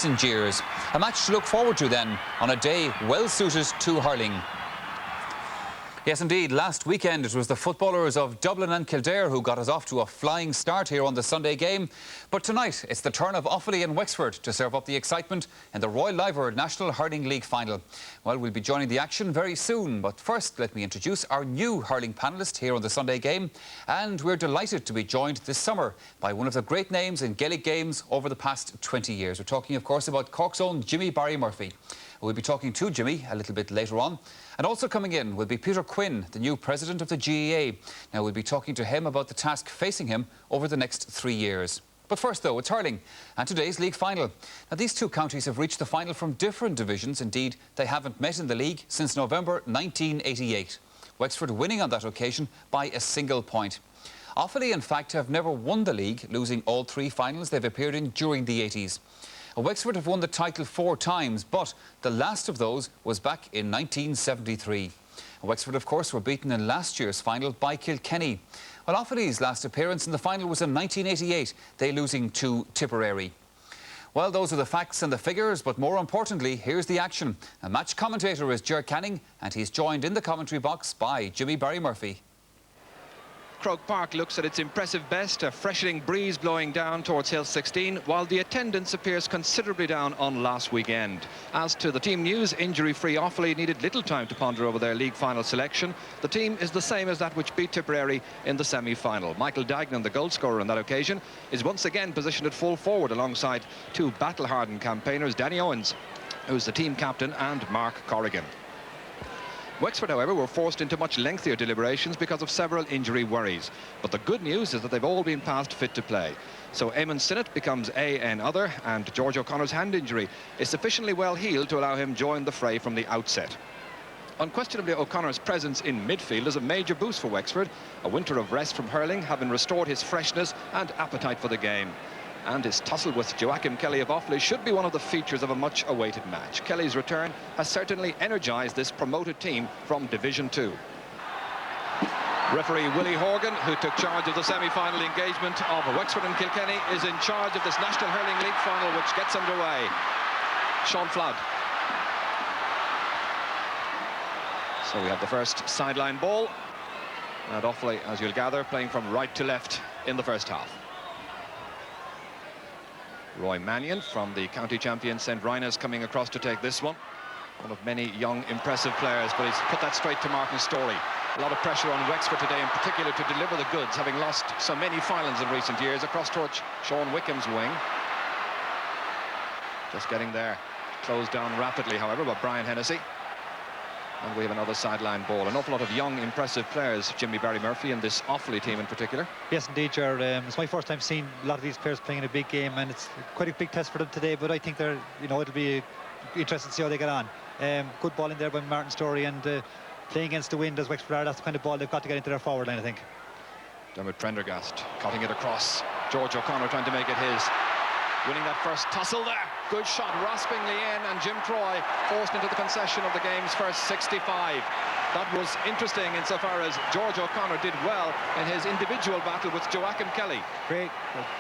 recent years. A match to look forward to then, on a day well suited to hurling. Yes, indeed. Last weekend it was the footballers of Dublin and Kildare who got us off to a flying start here on the Sunday game. But tonight it's the turn of Offaly and Wexford to serve up the excitement in the Royal Liver National Hurling League final. Well, we'll be joining the action very soon. But first, let me introduce our new hurling panellist here on the Sunday game. And we're delighted to be joined this summer by one of the great names in Gaelic games over the past 20 years. We're talking, of course, about Cork's own Jimmy Barry Murphy. We'll be talking to Jimmy a little bit later on. And also coming in will be Peter Quinn, the new president of the GAA. Now, we'll be talking to him about the task facing him over the next 3 years. But first, though, it's hurling and today's league final. Now, these two counties have reached the final from different divisions. Indeed, they haven't met in the league since November 1988. Wexford winning on that occasion by a single point. Offaly, in fact, have never won the league, losing all 3 finals they've appeared in during the 80s. Wexford have won the title 4 times, but the last of those was back in 1973. Wexford, of course, were beaten in last year's final by Kilkenny. Well, Offaly's last appearance in the final was in 1988, they losing to Tipperary. Well, those are the facts and the figures, but more importantly, here's the action. A match commentator is Ger Canning, and he's joined in the commentary box by Jimmy Barry Murphy. Croke Park looks at its impressive best, a freshening breeze blowing down towards Hill 16, while the attendance appears considerably down on last weekend. As to the team news, injury-free Offaly needed little time to ponder over their league final selection. The team is the same as that which beat Tipperary in the semi-final. Michael Dagnan, the goal scorer on that occasion, is once again positioned at full forward alongside 2 battle-hardened campaigners, Danny Owens, who's the team captain, and Mark Corrigan. Wexford, however, were forced into much lengthier deliberations because of several injury worries. But the good news is that they've all been passed fit to play. So Eamon Sinnott becomes AN other, and George O'Connor's hand injury is sufficiently well healed to allow him join the fray from the outset. Unquestionably, O'Connor's presence in midfield is a major boost for Wexford. A winter of rest from hurling, having restored his freshness and appetite for the game. And his tussle with Joachim Kelly of Offaly should be one of the features of a much-awaited match. Kelly's return has certainly energised this promoted team from Division 2. Referee Willie Horgan, who took charge of the semi-final engagement of Wexford and Kilkenny, is in charge of this National Hurling League final, which gets underway. Sean Flood. So we have the first sideline ball. And Offaly, as you'll gather, playing from right to left in the first half. Roy Mannion from the county champion St. Rina's coming across to take this one. One of many young, impressive players, but he's put that straight to Martin Storey. A lot of pressure on Wexford today, in particular, to deliver the goods, having lost so many finals in recent years. Across towards Sean Wickham's wing. Just getting there. Closed down rapidly, however, by Brian Hennessy. And we have another sideline ball. An awful lot of young, impressive players, Jimmy Barry Murphy, and this Offaly team in particular. Yes, indeed, Ger. It's my first time seeing a lot of these players playing in a big game, and it's quite a big test for them today. But I think they're, it'll be interesting to see how they get on. Good ball in there by Martin Storey, and playing against the wind as Wexford are, that's the kind of ball they've got to get into their forward line, I think. Dermot Prendergast cutting it across. George O'Connor trying to make it his. Winning that first tussle there. Good shot, raspingly in, and Jim Troy forced into the concession of the game's first 65. That was interesting insofar as George O'Connor did well in his individual battle with Joachim Kelly. Great,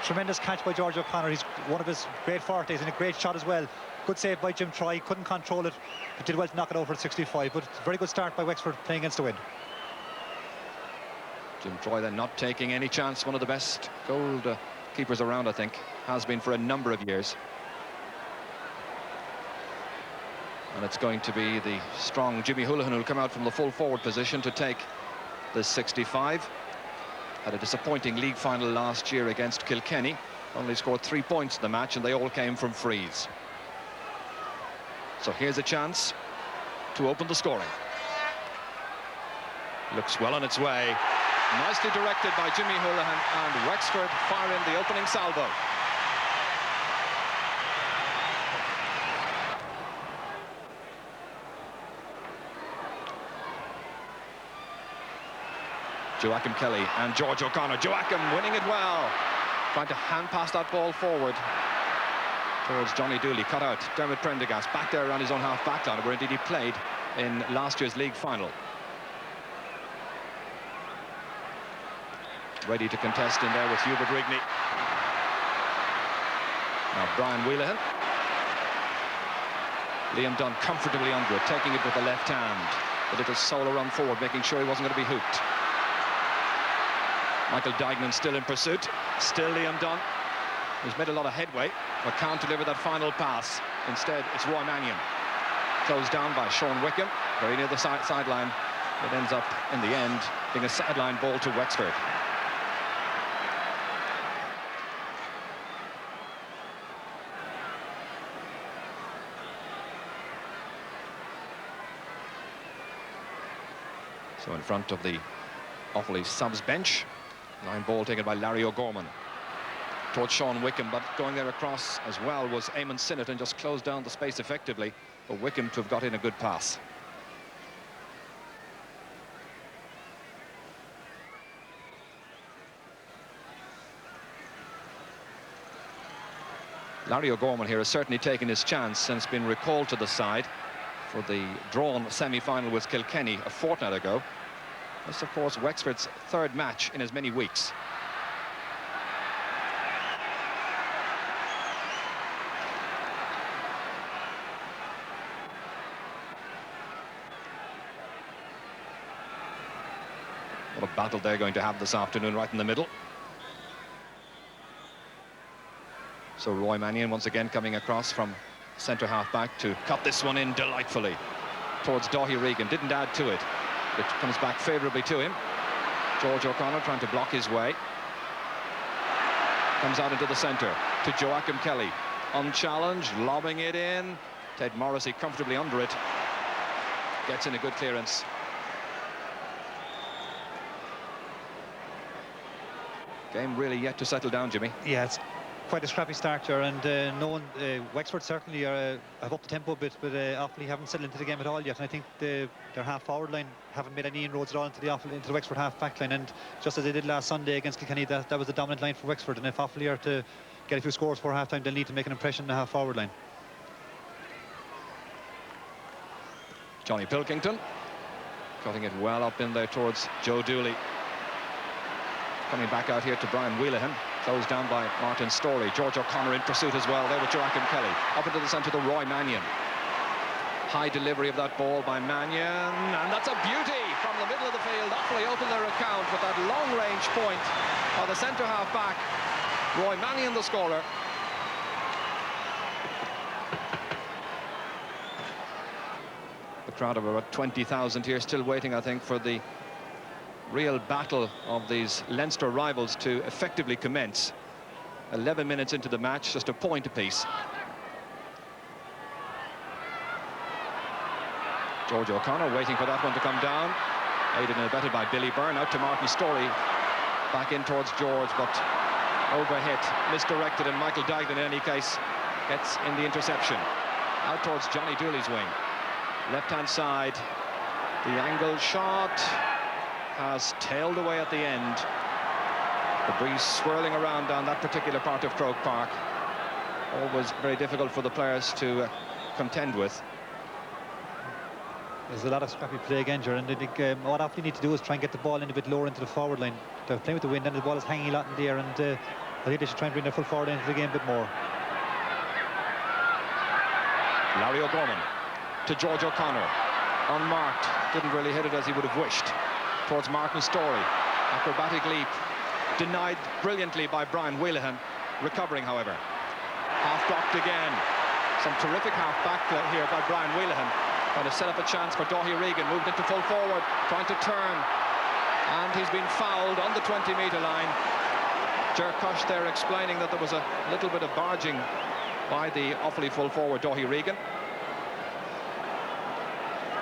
tremendous catch by George O'Connor. He's one of his great fortes, and a great shot as well. Good save by Jim Troy. He couldn't control it, but did well to knock it over at 65. But very good start by Wexford playing against the wind. Jim Troy then not taking any chance. One of the best goal keepers around, I think. Has been for a number of years. And it's going to be the strong Jimmy Houlihan who'll come out from the full forward position to take the 65. Had a disappointing league final last year against Kilkenny. Only scored 3 points in the match, and they all came from frees. So here's a chance to open the scoring. Looks well on its way. Nicely directed by Jimmy Houlihan, and Wexford fire in the opening salvo. Joachim Kelly and George O'Connor. Joachim winning it well. Trying to hand pass that ball forward towards Johnny Dooley. Cut out. Dermot Prendergast back there around his own half back line, where indeed he played in last year's league final. Ready to contest in there with Hubert Rigney. Now Brian Wheelahan. Liam Dunn comfortably under it, taking it with the left hand. A little solo run forward, making sure he wasn't going to be hooked. Michael Dignan still in pursuit. Still Liam Dunn, who's made a lot of headway, but can't deliver that final pass. Instead, it's Roy Mannion. Closed down by Sean Wickham, very near the sideline. It ends up, in the end, being a sideline ball to Wexford. So in front of the Offaly subs bench, line ball taken by Larry O'Gorman towards Sean Wickham, but going there across as well was Eamon Sinnott and just closed down the space effectively for Wickham to have got in a good pass. Larry O'Gorman here has certainly taken his chance and has been recalled to the side for the drawn semi-final with Kilkenny a fortnight ago. This, of course, Wexford's third match in as many weeks. What a battle they're going to have this afternoon, right in the middle. So Roy Mannion once again coming across from centre half back to cut this one in delightfully towards Dáithí Regan. Didn't add to it. It comes back favourably to him. George O'Connor trying to block his way. Comes out into the centre to Joachim Kelly. Unchallenged, lobbing it in. Ted Morrissey comfortably under it. Gets in a good clearance. Game really yet to settle down, Jimmy. Yeah, it's quite a scrappy start here, and Wexford certainly have upped the tempo a bit, but Offaly haven't settled into the game at all yet. And I think their half-forward line haven't made any inroads at all into the Wexford half-back line. And just as they did last Sunday against Kilkenny, that was the dominant line for Wexford. And if Offaly are to get a few scores before half-time, they'll need to make an impression in the half-forward line. Johnny Pilkington cutting it well up in there towards Joe Dooley. Coming back out here to Brian Wheelahan. Closed down by Martin Storey. George O'Connor in pursuit as well. There with Joachim Kelly. Up into the centre to Roy Mannion. High delivery of that ball by Mannion. And that's a beauty from the middle of the field. Offaly opened their account with that long-range point by the centre half-back. Roy Mannion, the scorer. The crowd of about 20,000 here still waiting, I think, for the real battle of these Leinster rivals to effectively commence. 11 minutes into the match, just a point apiece. George O'Connor waiting for that one to come down. Aided and abetted by Billy Byrne. Out to Martin Storey. Back in towards George, but overhit, misdirected, and Michael Dignan in any case gets in the interception. Out towards Johnny Dooley's wing. Left-hand side. The angle shot has tailed away at the end. The breeze swirling around down that particular part of Croke Park. Always very difficult for the players to contend with. There's a lot of scrappy play again, Ger, and I think what Offaly need to do is try and get the ball in a bit lower into the forward line. They're playing with the wind and the ball is hanging a lot in the air, and I think they should try and bring their full forward into the game a bit more. Larry O'Gorman to George O'Connor. Unmarked, didn't really hit it as he would have wished. Towards Martin Storey. Acrobatic leap. Denied brilliantly by Brian Wheelahan. Recovering, however. Half-blocked again. Some terrific half-back play here by Brian Wheelahan. Trying to set up a chance for Dáithí Regan. Moved into full forward. Trying to turn. And he's been fouled on the 20-metre line. Ger Cush there explaining that there was a little bit of barging by the Offaly full forward, Dáithí Regan.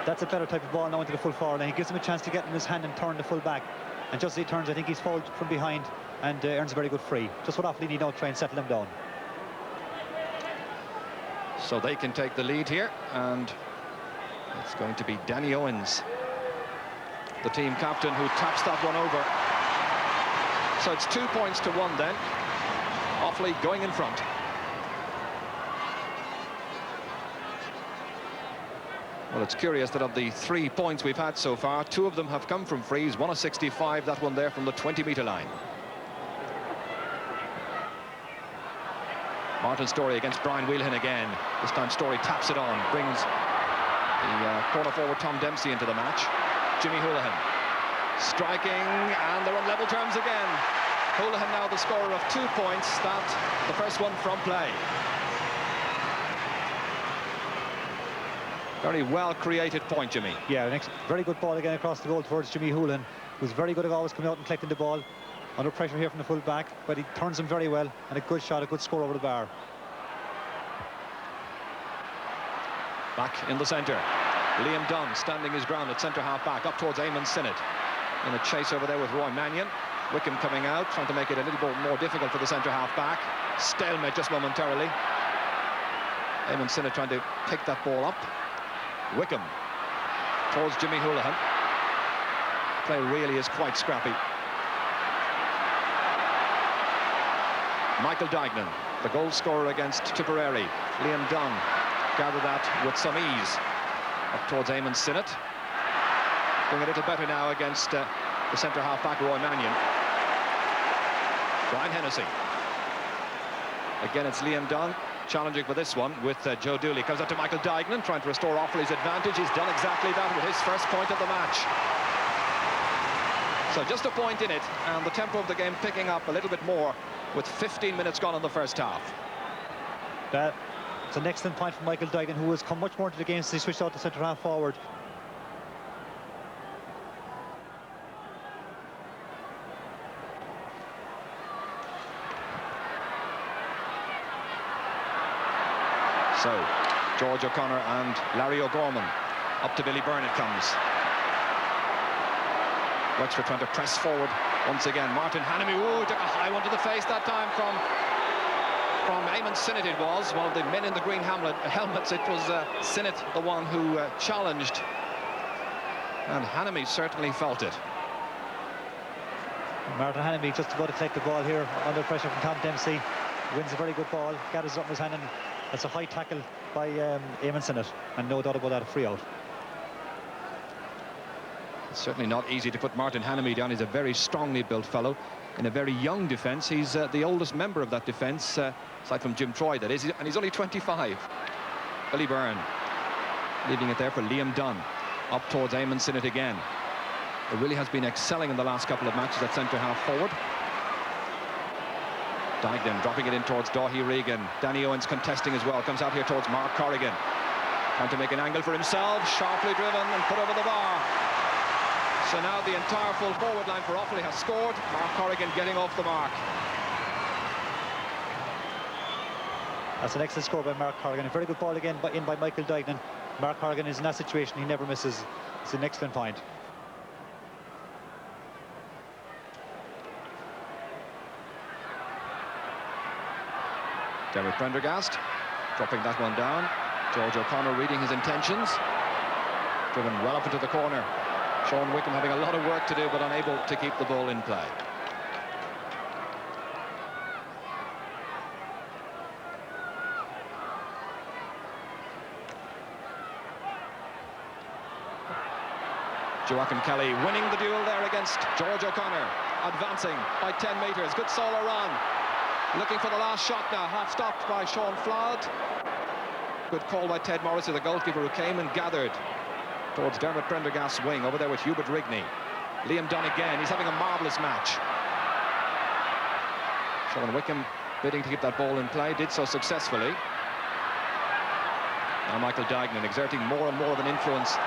That's a better type of ball now into the full forward, and he gives him a chance to get in his hand and turn the full back. And just as he turns, I think he's fouled from behind and earns a very good free. Just what Offaly need now to try and settle him down. So they can take the lead here, and it's going to be Danny Owens, the team captain, who taps that one over. So it's 2 points to 1 then. Offaly going in front. Well, it's curious that of the 3 points we've had so far, 2 of them have come from frees. One a 65, that one there from the 20-metre line. Martin Storey against Brian Wheelhan again. This time Storey taps it on, brings the corner forward Tom Dempsey into the match. Jimmy Houlihan striking, and they're on level terms again. Houlihan now the scorer of 2 points, that the first one from play. Very well created point, Jimmy. Yeah, next very good ball again across the goal towards Jimmy Houlihan, who's very good at always coming out and collecting the ball. Under pressure here from the full back, but he turns him very well, and a good shot, a good score over the bar. Back in the centre, Liam Dunn standing his ground at centre half back, up towards Eamon Sinnott. In a chase over there with Roy Mannion. Wickham coming out, trying to make it a little bit more difficult for the centre half back. Stalemate just momentarily. Eamon Sinnott trying to pick that ball up. Wickham towards Jimmy Houlihan. Play really is quite scrappy. Michael Dignan, the goal scorer against Tipperary. Liam Dunn gathered that with some ease. Up towards Eamon Sinnott. Doing a little better now against the centre half back Roy Mannion. Brian Hennessy. Again it's Liam Dunn challenging for this one with Joe Dooley. Comes up to Michael Dignan, trying to restore Offaly's advantage. He's done exactly that with his first point of the match. So just a point in it, and the tempo of the game picking up a little bit more with 15 minutes gone in the first half. It's an excellent point from Michael Dignan, who has come much more into the game since he switched out to centre half forward. So, George O'Connor and Larry O'Gorman. Up to Billy Byrne it comes. Wexford trying to press forward once again. Martin Hannamy, ooh, took a high one to the face that time from Eamon Sinnott. It was one of the men in the green helmets. It was Sinnott, the one who challenged. And Hannamy certainly felt it. Martin Hannamy just about to take the ball here under pressure from Tom Dempsey. Wins a very good ball, gathers it up in his hand, and that's a high tackle by Eamon Sinnott, and no doubt about that, a free out. It's certainly not easy to put Martin Hannamy down. He's a very strongly built fellow in a very young defence. He's the oldest member of that defence, aside from Jim Troy, that is, and he's only 25. Billy Byrne leaving it there for Liam Dunn. Up towards Eamon Sinnott again. He really has been excelling in the last couple of matches at centre half forward. Dignan dropping it in towards Daithí Regan. Danny Owens contesting as well. Comes out here towards Mark Corrigan. Trying to make an angle for himself. Sharply driven and put over the bar. So now the entire full forward line for Offaly has scored. Mark Corrigan getting off the mark. That's an excellent score by Mark Corrigan. A very good ball again in by Michael Dignan. Mark Corrigan is in that situation. He never misses. It's an excellent point. Derek Prendergast dropping that one down. George O'Connor reading his intentions. Driven well up into the corner. Sean Wickham having a lot of work to do, but unable to keep the ball in play. Joachim Kelly winning the duel there against George O'Connor. Advancing by 10 metres. Good solo run. Looking for the last shot now. Half stopped by Sean Flood. Good call by Ted Morrissey, the goalkeeper, who came and gathered towards Dermot Prendergast's wing over there with Hubert Rigney. Liam Dunn again. He's having a marvellous match. Sean Wickham bidding to keep that ball in play. Did so successfully. Now Michael Dignan exerting more and more of an influence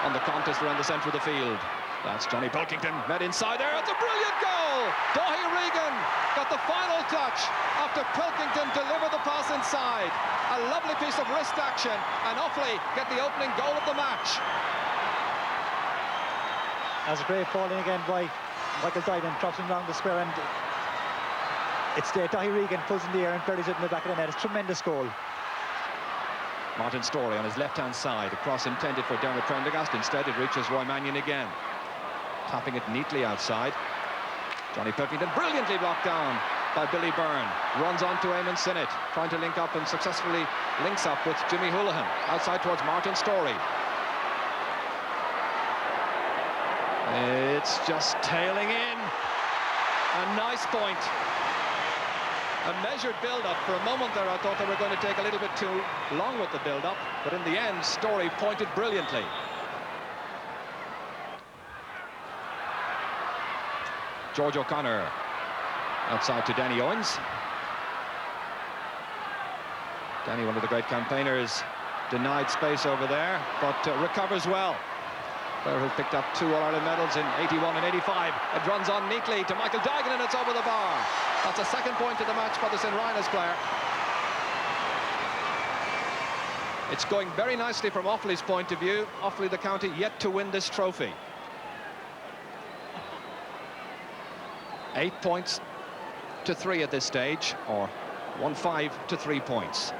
on the contest around the centre of the field. That's Johnny Pilkington, met inside there. It's a brilliant goal! Daithí Regan got the final touch after Pilkington delivered the pass inside. A lovely piece of wrist action, and Offaly get the opening goal of the match. That's a great ball in again by Michael Dignan, drops him around the square, and it's there. Daithí Regan pulls in the air and buries it in the back of the net. It's a tremendous goal. Martin Storey on his left-hand side. A cross intended for Dermot Prendergast. Instead, it reaches Roy Mannion again. Tapping it neatly outside. Johnny Pilkington brilliantly blocked down by Billy Byrne. Runs on to Eamon Sinnott, trying to link up and successfully links up with Jimmy Houlihan. Outside towards Martin Storey. It's just tailing in. A nice point. A measured build-up. For a moment there, I thought they were going to take a little bit too long with the build-up, but in the end, Story pointed brilliantly. George O'Connor outside to Danny Owens. Danny, one of the great campaigners, denied space over there, but recovers well. Player who picked up 2 All-Ireland medals in 81 and 85. It runs on neatly to Michael Duigan, and it's over the bar. That's a second point of the match for the St. Rynagh's player. It's going very nicely from Offaly's point of view. Offaly, the county, yet to win this trophy. 8 points to 3 at this stage, or 1-5 to 3 points.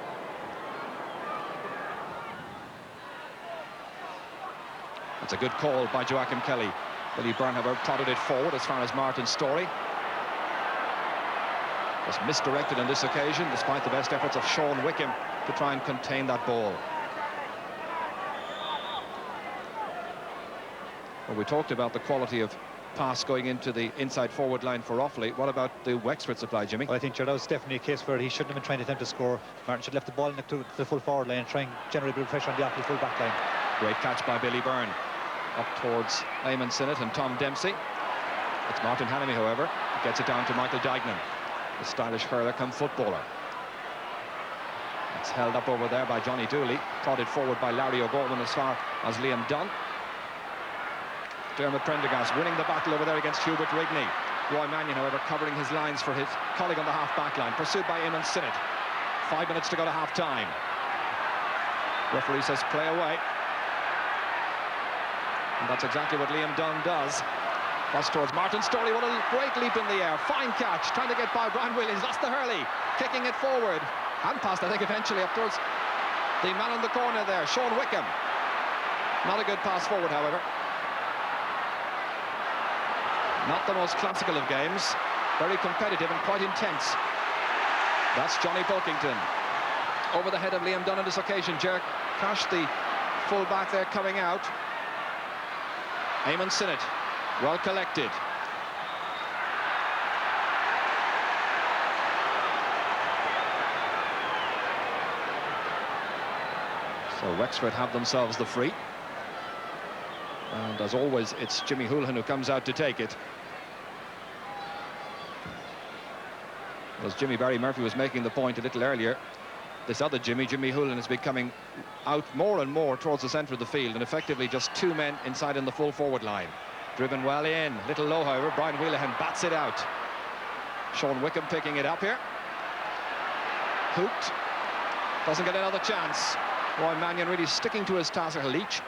That's a good call by Joachim Kelly. Billy Byrne, however, prodded it forward as far as Martin Story. Was misdirected on this occasion, despite the best efforts of Sean Wickham to try and contain that ball. Well, we talked about the quality of pass going into the inside forward line for Offaly. What about the Wexford supply, Jimmy? Well, I think that was definitely a case where he shouldn't have been trying to attempt to score. Martin should have left the ball to the full forward line and try and generate a bit of pressure on the Offaly full back line. Great catch by Billy Byrne. Up towards Eamon Sinnott and Tom Dempsey. It's Martin Hannamy, however, who gets it down to Michael Duigan, the stylish hurler come footballer. It's held up over there by Johnny Dooley, prodded forward by Larry O'Gorman as far as Liam Dunn. Dermot Prendergast winning the battle over there against Hubert Rigney. Roy Mannion, however, covering his lines for his colleague on the half-back line, pursued by Eamon Sinnott. 5 minutes to go to half-time. Referee says play away. And that's exactly what Liam Dunn does. Pass towards Martin Story. What a great leap in the air. Fine catch. Trying to get by Brian Williams. That's the hurley. Kicking it forward. Hand passed, I think, eventually up towards the man in the corner there, Sean Wickham. Not a good pass forward, however. Not the most classical of games. Very competitive and quite intense. That's Johnny Pilkington. Over the head of Liam Dunn on this occasion. Jer Cash, the full-back there, coming out. Eamon Sinnott, well collected. So Wexford have themselves the free. And as always, it's Jimmy Houlihan who comes out to take it. As Jimmy Barry Murphy was making the point a little earlier, this other Jimmy Houlihan, is becoming out more and more towards the centre of the field, and effectively just 2 men inside in the full forward line. Driven well in, little low, however. Brian Wheelahan bats it out. Sean Wickham picking it up here. Hooked. Doesn't get another chance. Roy Mannion really sticking to his task. Leach.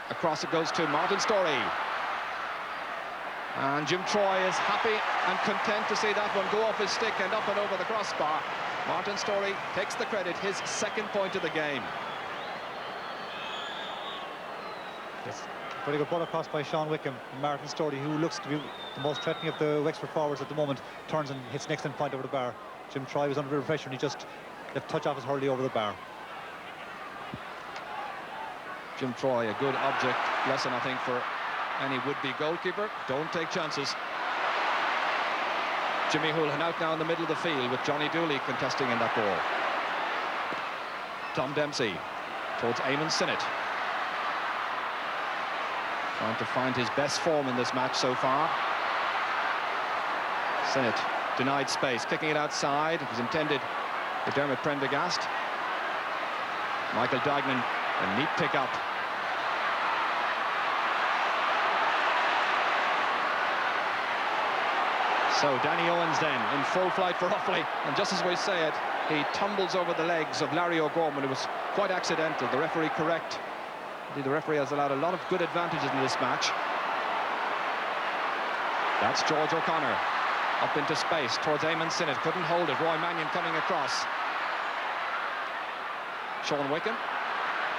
Across it goes to Martin Story. And Jim Troy is happy and content to see that one go off his stick and up and over the crossbar. Martin Story takes the credit, his second point of the game. Yes, very good ball across by Sean Wickham. Martin Story, who looks to be the most threatening of the Wexford forwards at the moment, turns and hits next point over the bar. Jim Troy was under a bit of pressure and he just left touch off his hurley over the bar. Jim Troy, a good object lesson, I think, for any would-be goalkeeper. Don't take chances. Jimmy Houlihan out now in the middle of the field with Johnny Dooley contesting in that ball. Tom Dempsey towards Eamon Sinnott. Trying to find his best form in this match so far. Sinnott denied space, kicking it outside. It was intended for Dermot Prendergast. Michael Duigan, a neat pick-up. So Danny Owens then in full flight for Offaly, and just as we say it, he tumbles over the legs of Larry O'Gorman. It was quite accidental. The referee correct. Indeed, the referee has allowed a lot of good advantages in this match. That's George O'Connor up into space towards Eamon Sinnott. Couldn't hold it. Roy Mannion coming across. Sean Wickham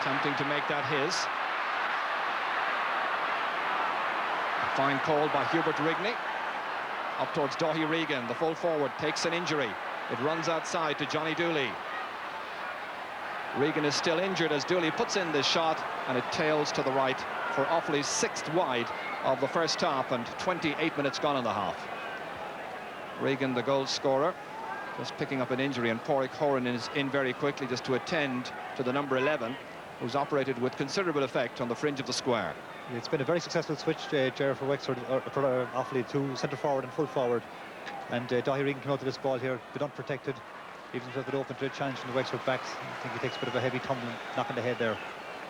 attempting to make that his. A fine call by Hubert Rigney. Up towards Daithí Regan, the full forward, takes an injury. It runs outside to Johnny Dooley. Regan is still injured as Dooley puts in this shot, and it tails to the right for Offaly's 6th wide of the first half, and 28 minutes gone in the half. Regan, the goal scorer, just picking up an injury, and Pádraig Horan is in very quickly just to attend to the number 11, who's operated with considerable effect on the fringe of the square. It's been a very successful switch, Ger, for Wexford, for Offaly, to centre forward and full forward. And Daithí Regan came out to this ball here, but unprotected, even if it opened to a challenge from the Wexford backs. I think he takes a bit of a heavy tumble, knock on the head there,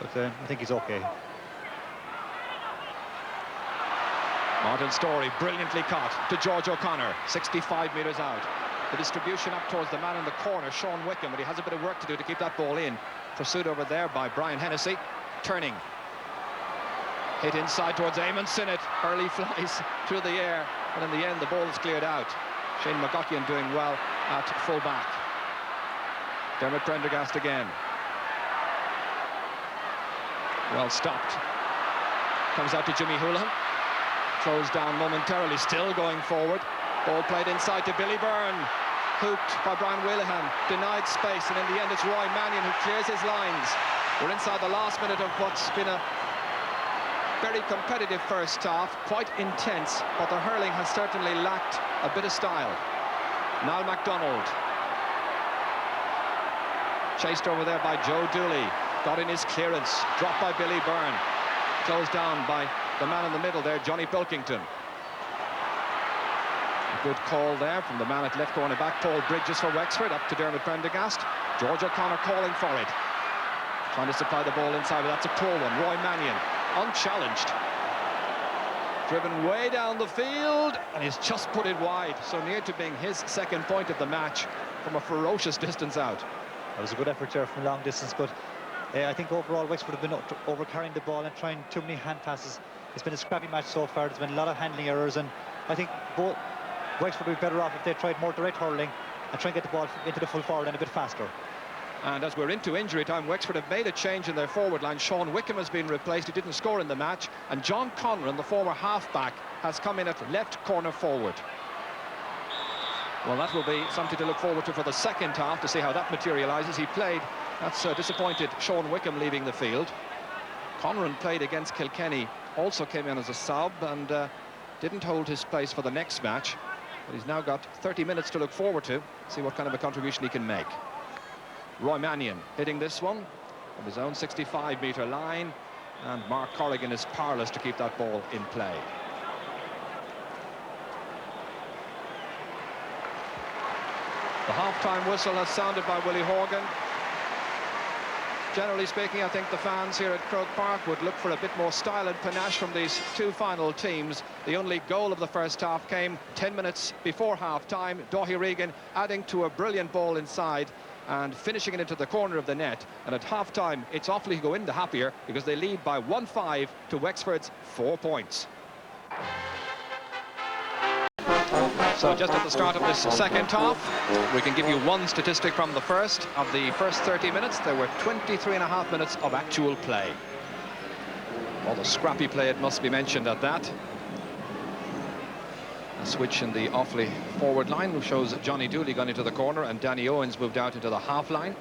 but I think he's okay. Martin Storey brilliantly caught to George O'Connor, 65 metres out. The distribution up towards the man in the corner, Sean Wickham, but he has a bit of work to do to keep that ball in. Pursued over there by Brian Hennessy, turning. Hit inside towards Eamon Sinnott. Hurley flies through the air, and in the end the ball is cleared out. Shane McGuckian doing well at full back. Dermot Prendergast again. Well stopped. Comes out to Jimmy Houlihan. Throws down momentarily, still going forward. Ball played inside to Billy Byrne. Hooped by Brian Wheelahan. Denied space, and in the end it's Roy Mannion who clears his lines. We're inside the last minute of what's been a very competitive first half, quite intense, but the hurling has certainly lacked a bit of style. Niall MacDonald. Chased over there by Joe Dooley. Got in his clearance. Dropped by Billy Byrne. Closed down by the man in the middle there, Johnny Pilkington. A good call there from the man at left corner back, Paul Bridges for Wexford, up to Dermot Prendergast. George O'Connor calling for it. Trying to supply the ball inside, but that's a poor one. Roy Mannion, unchallenged. Driven way down the field, and he's just put it wide, so near to being his second point of the match from a ferocious distance out. That was a good effort there from a long distance, but I think overall Wexford have been over-carrying the ball and trying too many hand passes. It's been a scrappy match so far. There's been a lot of handling errors, and I think both Wexford would be better off if they tried more direct hurling and try and get the ball into the full forward and a bit faster. And as we're into injury time, Wexford have made a change in their forward line. Sean Wickham has been replaced, he didn't score in the match, and John Conran, the former half-back, has come in at left corner forward. Well, that will be something to look forward to for the second half, to see how that materialises. He played, that's disappointed Sean Wickham leaving the field. Conran played against Kilkenny, also came in as a sub, and didn't hold his place for the next match. But he's now got 30 minutes to look forward to, see what kind of a contribution he can make. Roy Mannion hitting this one from his own 65-metre line, and Mark Corrigan is powerless to keep that ball in play. The half-time whistle has sounded by Willie Horgan. Generally speaking, I think the fans here at Croke Park would look for a bit more style and panache from these two final teams. The only goal of the first half came 10 minutes before half-time. Daithí Regan adding to a brilliant ball inside and finishing it into the corner of the net. And at half-time, it's Offaly who go in the happier because they lead by 1-5 to Wexford's 4 points. So just at the start of this second half, we can give you one statistic from the first. Of the first 30 minutes, there were 23.5 minutes of actual play. All the scrappy play, it must be mentioned at that. A switch in the Offaly forward line, which shows Johnny Dooley gone into the corner and Danny Owens moved out into the half line.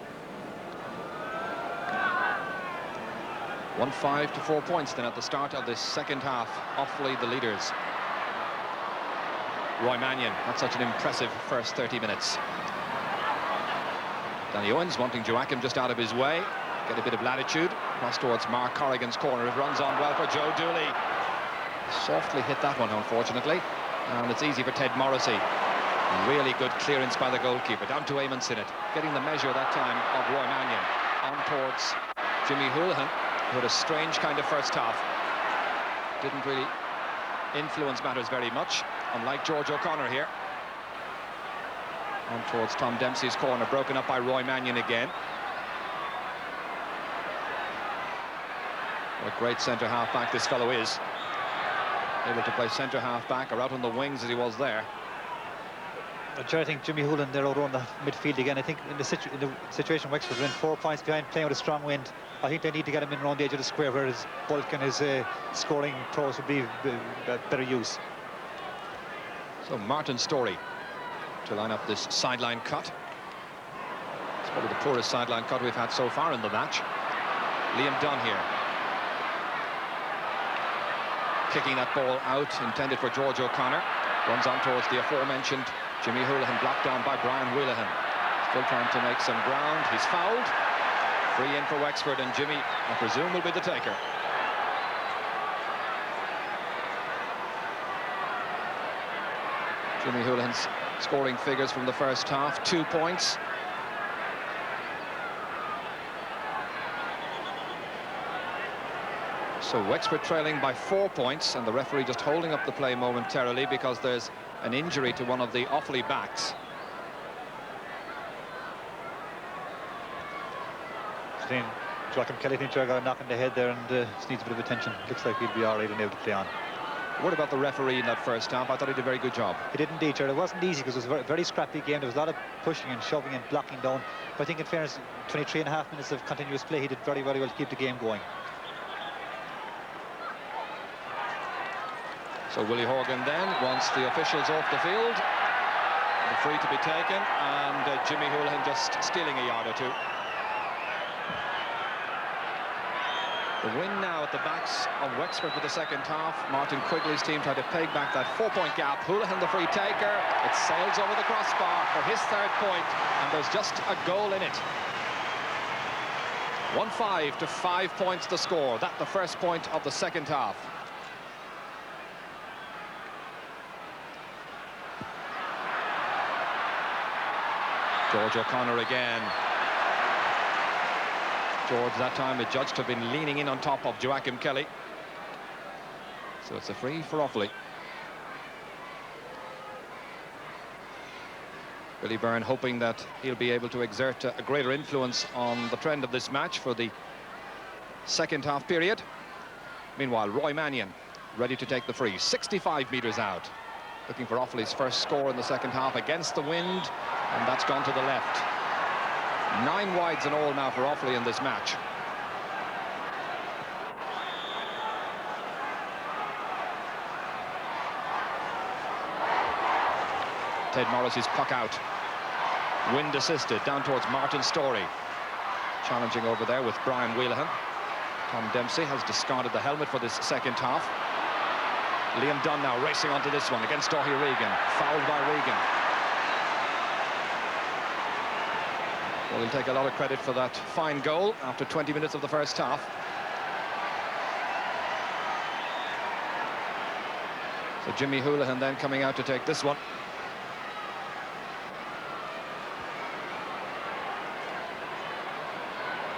1-5 to 4 points then at the start of this second half. Offaly the leaders. Roy Mannion, not such an impressive first 30 minutes. Danny Owens wanting Joachim just out of his way, get a bit of latitude, cross towards Mark Corrigan's corner. It runs on well for Joe Dooley. Softly hit that one, unfortunately, and it's easy for Ted Morrissey. Really good clearance by the goalkeeper, down to Eamon Sinnott, getting the measure that time of Roy Mannion. On towards Jimmy Houlihan, who had a strange kind of first half. Didn't really influence matters very much, unlike George O'Connor here. On towards Tom Dempsey's corner, broken up by Roy Mannion again. What a great centre half back this fellow is. Able to play centre half back or out on the wings as he was there. I think Jimmy Houlihan there out on the midfield again. I think in the situation Wexford are in 4 points behind, playing with a strong wind. I think they need to get him in around the edge of the square where his bulk and his scoring throws would be better use. So Martin Storey to line up this sideline cut. It's probably the poorest sideline cut we've had so far in the match. Liam Dunn here. Kicking that ball out, intended for George O'Connor. Runs on towards the aforementioned Jimmy Houlihan blocked on by Brian Wheelahan. Still trying to make some ground. He's fouled. Free in for Wexford, and Jimmy, I presume, will be the taker. Jimmy Houlihan's scoring figures from the first half: 2 points. So Wexford trailing by 4 points, and the referee just holding up the play momentarily because there's an injury to one of the Offaly backs. Joachim Kelly, I think, got a knock in the head there, and just needs a bit of attention. Looks like he'll be all right and able to play on. What about the referee in that first half? I thought he did a very good job. He did indeed, Gerard. It wasn't easy because it was a very, very scrappy game. There was a lot of pushing and shoving and blocking down. But I think, in fairness, 23.5 minutes of continuous play, he did very, very well to keep the game going. So Willie Horgan then wants the officials off the field. The free to be taken, and Jimmy Houlihan just stealing a yard or two. The win now at the backs of Wexford for the second half. Martin Quigley's team tried to peg back that 4-point gap. Houlihan the free taker. It sails over the crossbar for his third point, and there's just a goal in it. 1-5 to 5 points the score. That's the first point of the second half. George O'Connor again. George, that time adjudged to have been leaning in on top of Joachim Kelly. So it's a free for Offaly. Billy Byrne hoping that he'll be able to exert a greater influence on the trend of this match for the second half period. Meanwhile, Roy Mannion ready to take the free, 65 metres out. Looking for Offaly's first score in the second half against the wind, and that's gone to the left. 9 wides in all now for Offaly in this match. Ted Morrissey's puck out. Wind assisted down towards Martin Storey. Challenging over there with Brian Wheelahan. Tom Dempsey has discarded the helmet for this second half. Liam Dunn now racing onto this one against Dáithí Regan. Fouled by Regan. Well, he'll take a lot of credit for that fine goal after 20 minutes of the first half. So Jimmy Houlihan then coming out to take this one.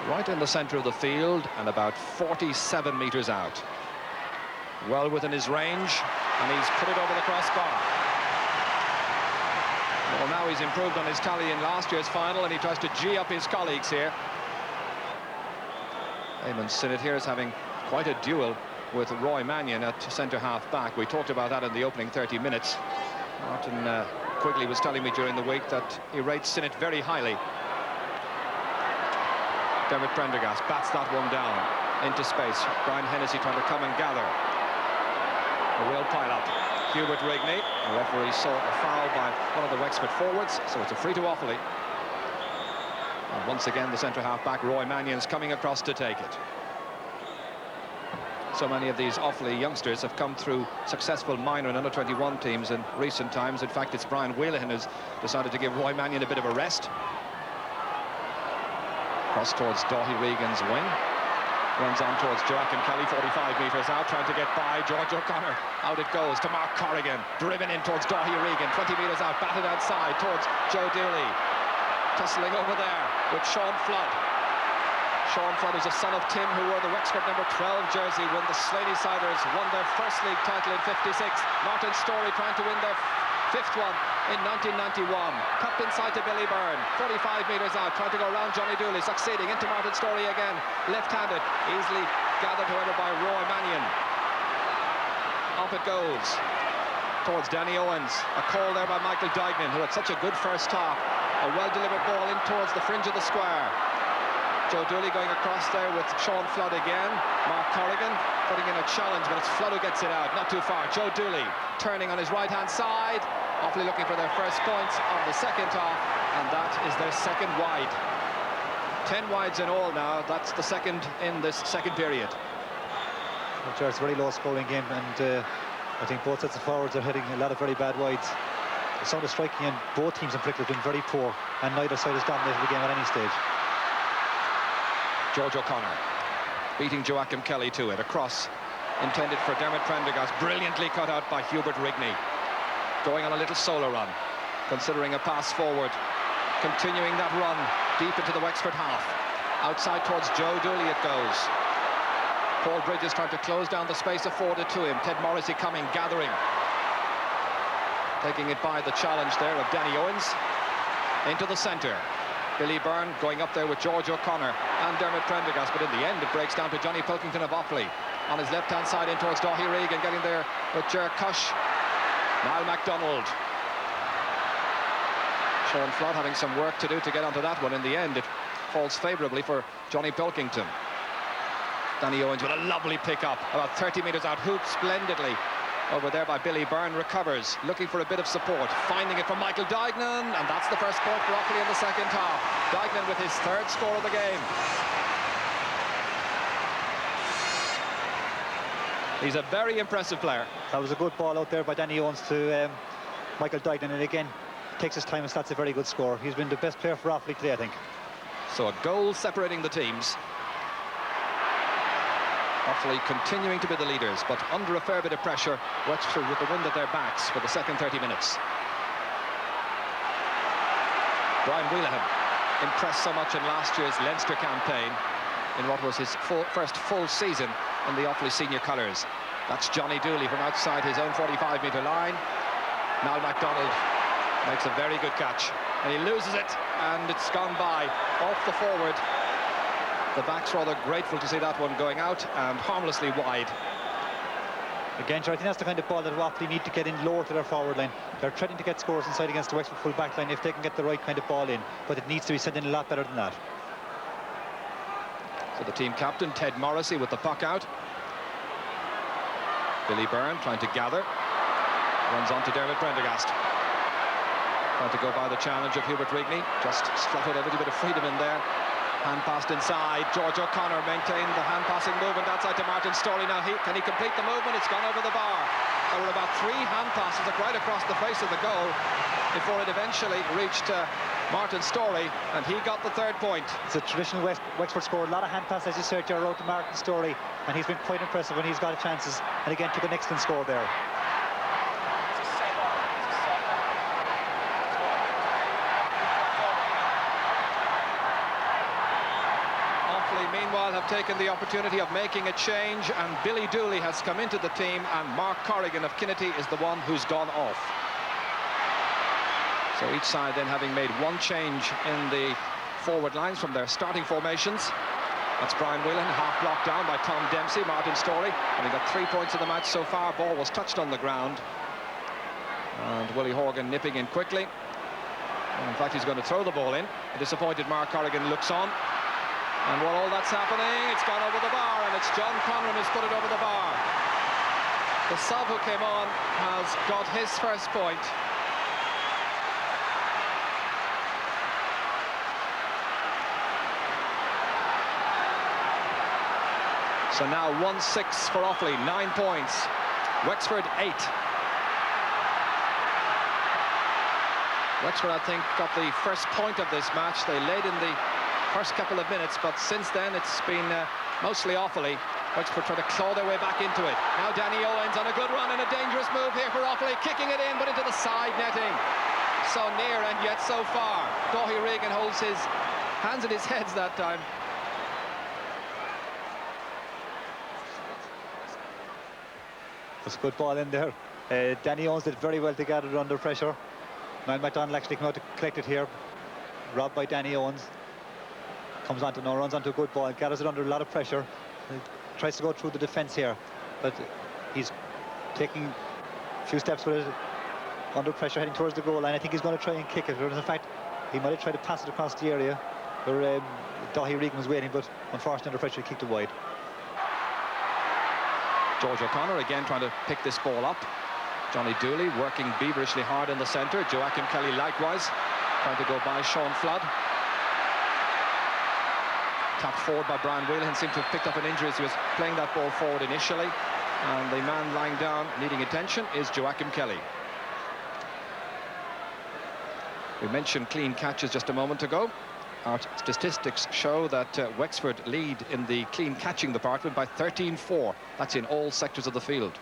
Right in the centre of the field and about 47 metres out. Well within his range, and he's put it over the crossbar. Well, now he's improved on his tally in last year's final, and he tries to G up his colleagues here. Eamon Sinnott here is having quite a duel with Roy Mannion at centre-half back. We talked about that in the opening 30 minutes. Martin Quigley was telling me during the week that he rates Sinnott very highly. Dermot Prendergast bats that one down into space. Brian Hennessy trying to come and gather. A real pile-up. Hubert Rigney, the referee saw a foul by one of the Wexford forwards, so it's a free to Offaly. And once again, the centre-half back, Roy Mannion's coming across to take it. So many of these Offaly youngsters have come through successful minor and under-21 teams in recent times. In fact, it's Brian Wheelahan who's decided to give Roy Mannion a bit of a rest. Cross towards Dáithí Regan's wing. Runs on towards Joachim Kelly, 45 metres out, trying to get by George O'Connor. Out it goes to Mark Corrigan, driven in towards Dáithí Regan, 20 metres out, batted outside towards Joe Dooley. Tussling over there with Sean Flood. Sean Flood is a son of Tim, who wore the Wexford number 12 jersey when the Slaney-siders won their first league title in '56. Martin Storey trying to win their 5th one in 1991. Cupped inside to Billy Byrne, 45 metres out, trying to go around Johnny Dooley, succeeding into Martin Storey again, left-handed, easily gathered however by Roy Mannion. Off it goes towards Danny Owens. A call there by Michael Dignan, who had such a good first half. A well-delivered ball in towards the fringe of the square. Joe Dooley going across there with Sean Flood again. Mark Corrigan putting in a challenge, but it's Flood who gets it out, not too far. Joe Dooley turning on his right-hand side. Offaly looking for their first points of the second half, and that is their second wide. 10 wides in all now. That's the second in this second period. Well, Gerard, it's a very low-scoring game, and I think both sets of forwards are hitting a lot of very bad wides. some of the striking in both teams in particular have been very poor, and neither side has dominated the game at any stage. George O'Connor beating Joachim Kelly to it. A cross intended for Dermot Prendergast, brilliantly cut out by Hubert Rigney. Going on a little solo run, considering a pass forward, continuing that run deep into the Wexford half. Outside towards Joe Dooley it goes. Paul Bridges trying to close down the space afforded to him. Ted Morrissey coming, gathering. Taking it by the challenge there of Danny Owens. Into the centre. Billy Byrne going up there with George O'Connor and Dermot Prendergast, but in the end it breaks down to Johnny Pilkington of Offaly. On his left-hand side in towards Daithí Regan, getting there with Ger Cush. Niall MacDonald. Sean Flood having some work to do to get onto that one. In the end it falls favourably for Johnny Pilkington. Danny Owens with a lovely pick-up, about 30 metres out, hooped splendidly. Over there by Billy Byrne, recovers, looking for a bit of support, finding it from Michael Duignan, and that's the first point for Offaly in the second half. Duignan with his third score of the game. He's a very impressive player. That was a good ball out there by Danny Owens to Michael Duignan, and again, takes his time, and that's a very good score. He's been the best player for Offaly today, I think. So a goal separating the teams. Offaly continuing to be the leaders, but under a fair bit of pressure. Wexford with the wind at their backs for the second 30 minutes. Brian Wheelahan impressed so much in last year's Leinster campaign, in what was his first full season in the Offaly senior colours. That's Johnny Dooley from outside his own 45-metre line. Niall MacDonald makes a very good catch, and he loses it, and it's gone by off the forward. The back's rather grateful to see that one going out and harmlessly wide. Again, I think that's the kind of ball that Offaly need to get in lower to their forward line. They're threatening to get scores inside against the Wexford full back line if they can get the right kind of ball in, but it needs to be sent in a lot better than that. So the team captain, Ted Morrissey, with the puck out. Billy Byrne trying to gather. Runs on to Dermot Prendergast. Trying to go by the challenge of Hubert Rigney. Just slotted a little bit of freedom in there. Hand passed inside. George O'Connor maintained the hand passing movement outside to Martin Storey. Now can he complete the movement? It's gone over the bar. There were about 3 hand passes right across the face of the goal before it eventually reached Martin Storey, and he got the third point. It's a traditional Wexford score. A lot of hand passes, as you said, out to Martin Storey, and he's been quite impressive when he's got chances, and again took an excellent score there. Meanwhile have taken the opportunity of making a change, and Billy Dooley has come into the team, and Mark Corrigan of Kinnity is the one who's gone off. So each side then having made one change in the forward lines from their starting formations. That's Brian Whelan, half blocked down by Tom Dempsey. Martin Storey having got 3 points in the match so far. Ball was touched on the ground, and Willie Horgan nipping in quickly. And in fact, he's going to throw the ball in. A disappointed Mark Corrigan looks on. And while all that's happening, it's gone over the bar, and it's John Conran who's put it over the bar. The sub who came on has got his first point. So now 1-6 for Offaly, 9 points. Wexford 8. Wexford, I think, got the first point of this match. They laid in the first couple of minutes, but since then it's been mostly Offaly. Wexford trying to claw their way back into it. Now Danny Owens on a good run and a dangerous move here for Offaly, kicking it in, but into the side netting. So near and yet so far. Daithí Regan holds his hands at his heads that time. That's a good ball in there. Danny Owens did very well to gather it under pressure. Niall MacDonald actually came out to collect it here. Robbed by Danny Owens. Comes on to now, runs onto a good ball, gathers it under a lot of pressure. Tries to go through the defence here, but he's taking a few steps with it under pressure, heading towards the goal line. I think he's going to try and kick it. Whereas in fact, he might have tried to pass it across the area where Daithí Regan was waiting, but unfortunately under pressure he kicked it wide. George O'Connor again trying to pick this ball up. Johnny Dooley working beaverishly hard in the centre. Joachim Kelly likewise trying to go by Sean Flood. Tapped forward by Brian Whelan, seemed to have picked up an injury as he was playing that ball forward initially. And the man lying down needing attention is Joachim Kelly. We mentioned clean catches just a moment ago. Our statistics show that Wexford lead in the clean catching department by 13-4. That's in all sectors of the field.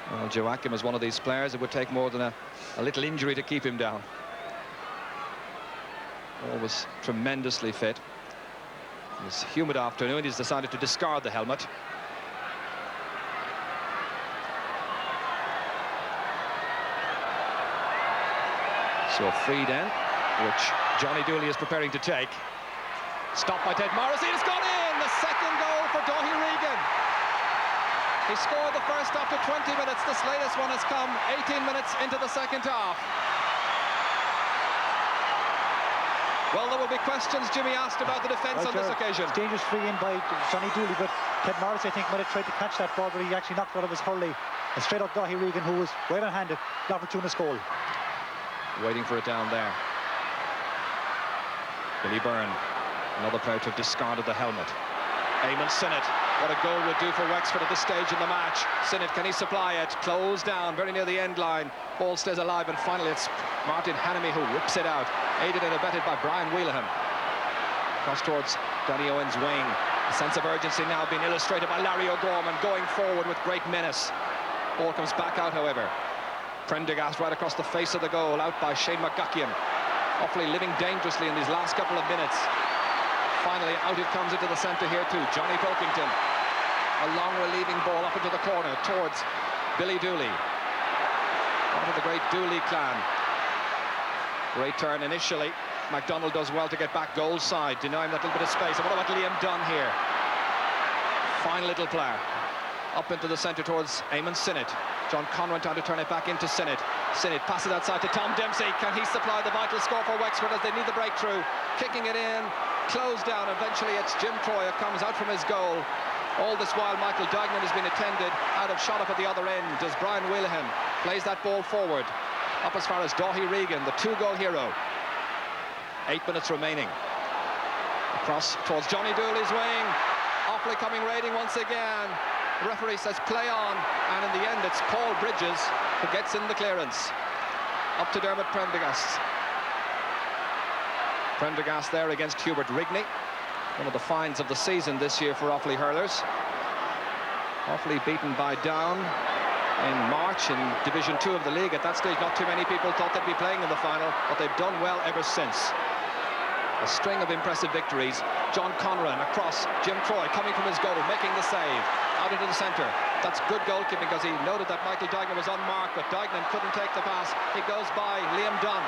Well, Joachim is one of these players. It would take more than a little injury to keep him down. Always tremendously fit. This humid afternoon, he's decided to discard the helmet. So a free then, which Johnny Dooley is preparing to take. Stopped by Ted Morrissey. It's gone in! The second goal for Dáithí Regan. He scored the first after 20 minutes. This latest one has come 18 minutes into the second half. Well, there will be questions Jimmy asked about the defence on this occasion. Dangerous free in by Johnny Dooley, but Ted Morrissey, I think, might have tried to catch that ball, but he actually knocked it out of his hurley. And straight up Dáithí Regan, who was right-handed, the opportunist goal. Waiting for it down there. Billy Byrne, another player to have discarded the helmet. Eamon Sinnott, what a goal would do for Wexford at this stage in the match. Sinnott, can he supply it? Closed down, very near the end line. Ball stays alive, and finally it's Martin Hannamy who whips it out, aided and abetted by Brian Wheelahan. Cross towards Danny Owen's wing. A sense of urgency now being illustrated by Larry O'Gorman, going forward with great menace. Ball comes back out, however. Prendergast right across the face of the goal, out by Shane McGuckian. Offaly living dangerously in these last couple of minutes. Finally, out it comes into the centre here too. Johnny Pilkington. A long relieving ball up into the corner towards Billy Dooley. Part of the great Dooley clan. Great turn initially. MacDonald does well to get back goal side, denying that little bit of space. And what about Liam Dunn here? Fine little player. Up into the centre towards Eamon Sinnott. John Conran trying to turn it back into Sinnott. Sinnott passes outside to Tom Dempsey. Can he supply the vital score for Wexford as they need the breakthrough? Kicking it in, closed down. Eventually it's Jim Troy who comes out from his goal. All this while Michael Duignan has been attended out of shot up at the other end as Brian Wheelahan plays that ball forward. Up as far as Dáithí Regan, the two-goal hero. 8 minutes remaining. Across towards Johnny Dooley's wing. Offaly coming raiding once again. The referee says play on, and in the end it's Paul Bridges who gets in the clearance. Up to Dermot Prendergast. Prendergast there against Hubert Rigney. One of the finds of the season this year for Offaly hurlers. Offaly beaten by Down in March in Division 2 of the league. At that stage, not too many people thought they'd be playing in the final, but they've done well ever since. A string of impressive victories. John Conran across, Jim Troy coming from his goal, making the save. Out into the centre. That's good goalkeeping because he noted that Michael Duignan was unmarked, but Duignan couldn't take the pass. He goes by Liam Dunn.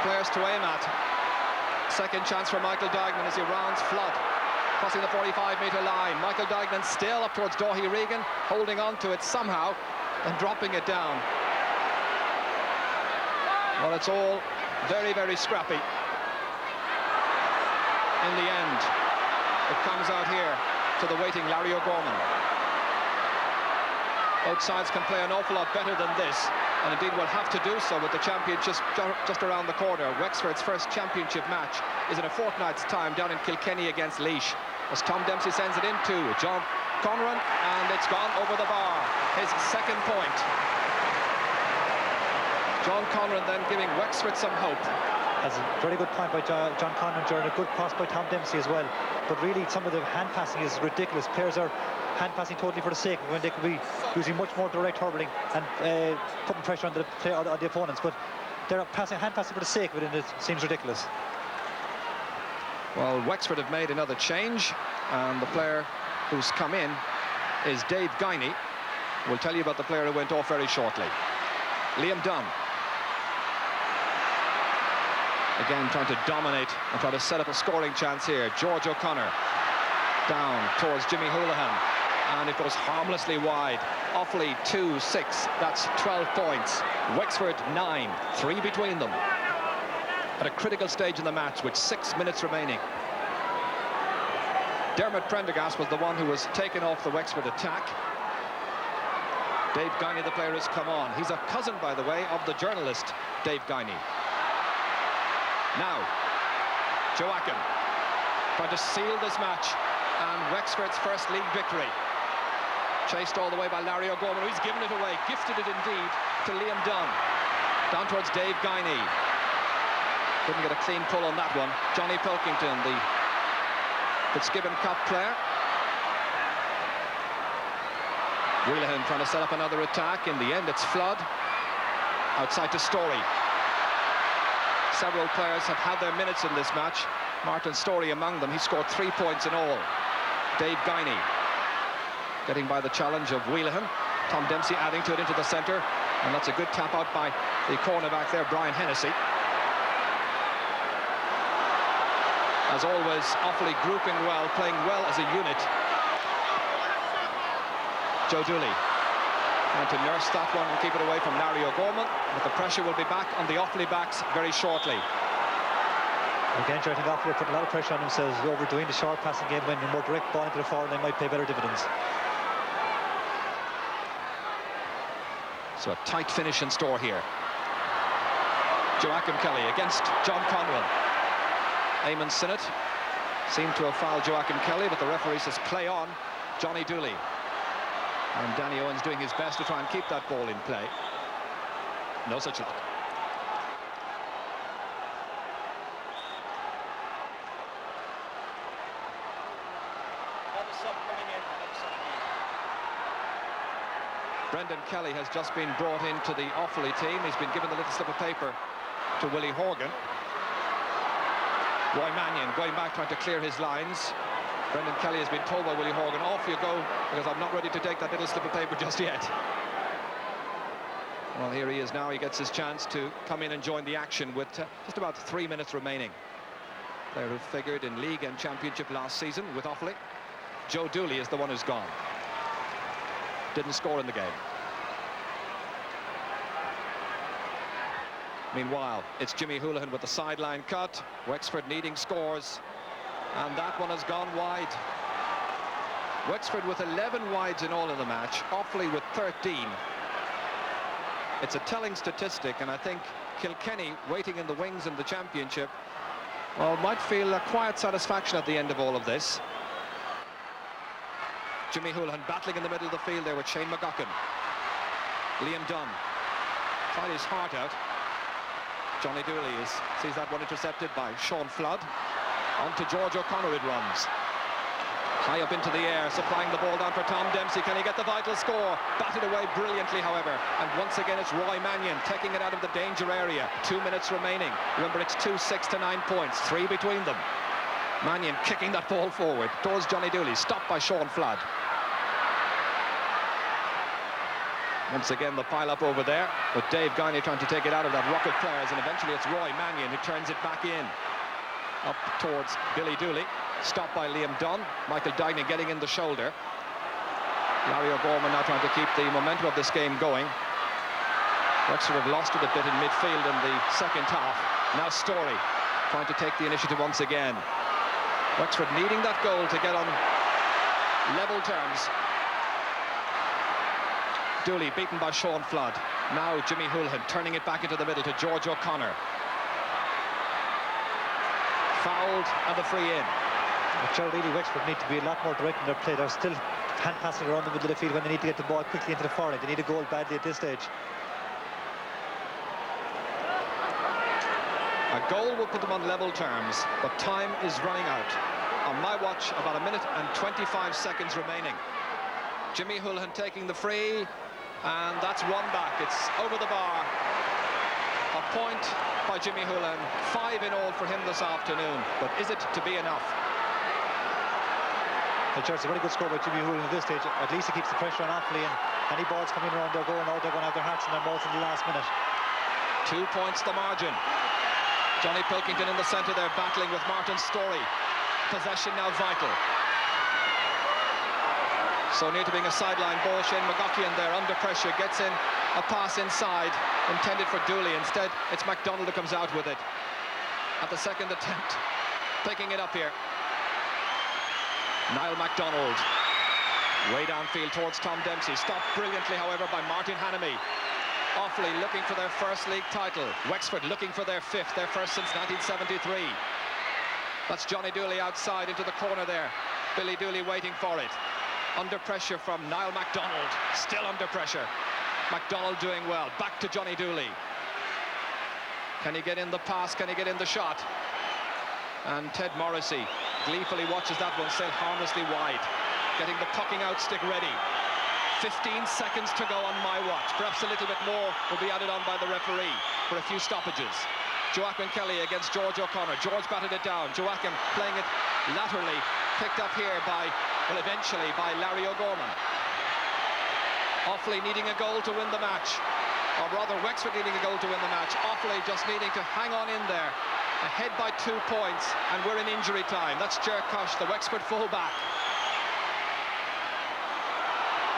Players to aim at. Second chance for Michael Duignan as he rounds Flood. Crossing the 45-metre line. Michael Duignan still up towards Dáithí Regan, holding on to it somehow and dropping it down. Well, it's all very, very scrappy. In the end, it comes out here to the waiting Larry O'Gorman. Both sides can play an awful lot better than this, and indeed will have to do so with the championship just around the corner. Wexford's first championship match is in a fortnight's time down in Kilkenny against Laois, as Tom Dempsey sends it into John Conran, and it's gone over the bar. His second point. John Conran then giving Wexford some hope. That's a very good point by John Conran during a good cross by Tom Dempsey as well. But really, some of the hand passing is ridiculous. Players are hand passing totally for the sake of when they could be using much more direct hurling and putting pressure on the opponents. But they're hand passing for the sake of it, and it seems ridiculous. Well, Wexford have made another change, and the player who's come in is Dave Guiney. We'll tell you about the player who went off very shortly. Liam Dunn. Again, trying to dominate and try to set up a scoring chance here. George O'Connor down towards Jimmy Houlihan, and it goes harmlessly wide. Offaly 2-6, that's 12 points. Wexford 9, 3 between them. At a critical stage in the match with 6 minutes remaining. Dermot Prendergast was the one who was taken off the Wexford attack. Dave Guiney, the player, has come on. He's a cousin, by the way, of the journalist Dave Guiney. Now, Joachim trying to seal this match, and Wexford's first league victory. Chased all the way by Larry O'Gorman, who's given it away, gifted it indeed to Liam Dunn. Down towards Dave Guiney. Couldn't get a clean pull on that one. Johnny Pilkington, the Fitzgibbon Cup player. Wheelahan trying to set up another attack. In the end, it's Flood. Outside to Story. Several players have had their minutes in this match. Martin Story among them. He scored 3 points in all. Dave Guiney getting by the challenge of Wheelahan. Tom Dempsey adding to it into the centre. And that's a good tap out by the cornerback there, Brian Hennessy. As always, Offaly grouping well, playing well as a unit. Joe Dooley trying to nurse that one and keep it away from Larry O'Gorman, but the pressure will be back on the Offaly backs very shortly. Again, I think Offaly put a lot of pressure on themselves, overdoing the short passing game. When a more direct ball into the forward, they might pay better dividends. So a tight finish in store here. Joachim Kelly against John Conwell. Eamon Sinnott seemed to have fouled Joachim Kelly, but the referee says play on Johnny Dooley. And Danny Owens doing his best to try and keep that ball in play. No such luck. Brendan Kelly has just been brought into the Offaly team. He's been given the little slip of paper to Willie Horgan. Roy Mannion going back, trying to clear his lines. Brendan Kelly has been told by Willie Horgan, off you go, because I'm not ready to take that little slip of paper just yet. Well, here he is now. He gets his chance to come in and join the action with just about 3 minutes remaining. Player who figured in league and championship last season with Offaly. Joe Dooley is the one who's gone. Didn't score in the game. Meanwhile, it's Jimmy Houlihan with the sideline cut. Wexford needing scores. And that one has gone wide. Wexford with 11 wides in all in the match. Offaly with 13. It's a telling statistic, and I think Kilkenny, waiting in the wings in the championship, well, might feel a quiet satisfaction at the end of all of this. Jimmy Houlihan battling in the middle of the field there with Shane McGuckin. Liam Dunn tried his heart out. Johnny Dooley sees that one intercepted by Sean Flood. On to George O'Connor it runs. High up into the air, supplying the ball down for Tom Dempsey. Can he get the vital score? Batted away brilliantly, however. And once again, it's Roy Mannion taking it out of the danger area. 2 minutes remaining. Remember, it's 2, 6 to 9 points. 3 between them. Mannion kicking that ball forward towards Johnny Dooley. Stopped by Sean Flood. Once again, the pile-up over there, with Dave Guiney trying to take it out of that ruck of players, and eventually it's Roy Mannion who turns it back in. Up towards Billy Dooley, stopped by Liam Dunn. Michael Digney getting in the shoulder. Larry O'Gorman now trying to keep the momentum of this game going. Wexford have lost it a bit in midfield in the second half. Now Story trying to take the initiative once again. Wexford needing that goal to get on level terms. Dooley beaten by Sean Flood. Now Jimmy Houlihan turning it back into the middle to George O'Connor. Fouled and the free in. Really, Wexford need to be a lot more direct in their play. They're still hand passing around the middle of the field when they need to get the ball quickly into the forward. They need a goal badly at this stage. A goal will put them on level terms, but time is running out. On my watch, about 1 minute and 25 seconds remaining. Jimmy Houlihan taking the free, and that's one back. It's over the bar. A point by Jimmy Houlihan. 5 in all for him this afternoon, but is it to be enough? It's a very good score by Jimmy Houlihan at this stage. At least he keeps the pressure on Offaly, and any balls coming around, they're going out, they're going to have their hearts in their mouths in the last minute. 2 points the margin. Johnny Pilkington in the centre there, battling with Martin Story. Possession now vital. So near to being a sideline ball. Shane McGuckin there under pressure, gets in a pass inside, intended for Dooley. Instead, it's MacDonald who comes out with it. At the second attempt, picking it up here. Niall MacDonald, way downfield towards Tom Dempsey. Stopped brilliantly, however, by Martin Hannamy. Offaly looking for their first league title. Wexford looking for their 5th, their first since 1973. That's Johnny Dooley outside into the corner there. Billy Dooley waiting for it. Under pressure from Niall MacDonald. Still under pressure. McDonald doing well. Back to Johnny Dooley. Can he get in the pass? Can he get in the shot? And Ted Morrissey gleefully watches that one sail harmlessly wide, getting the pucking out stick ready. 15 seconds to go on my watch. Perhaps a little bit more will be added on by the referee for a few stoppages. Joachim Kelly against George O'Connor. George batted it down. Joachim playing it laterally, picked up here by, well, eventually by Larry O'Gorman. Offaly needing a goal to win the match, or rather Wexford needing a goal to win the match. Offaly just needing to hang on in there. Ahead by 2 points, and we're in injury time. That's Ger Kosh, the Wexford fullback.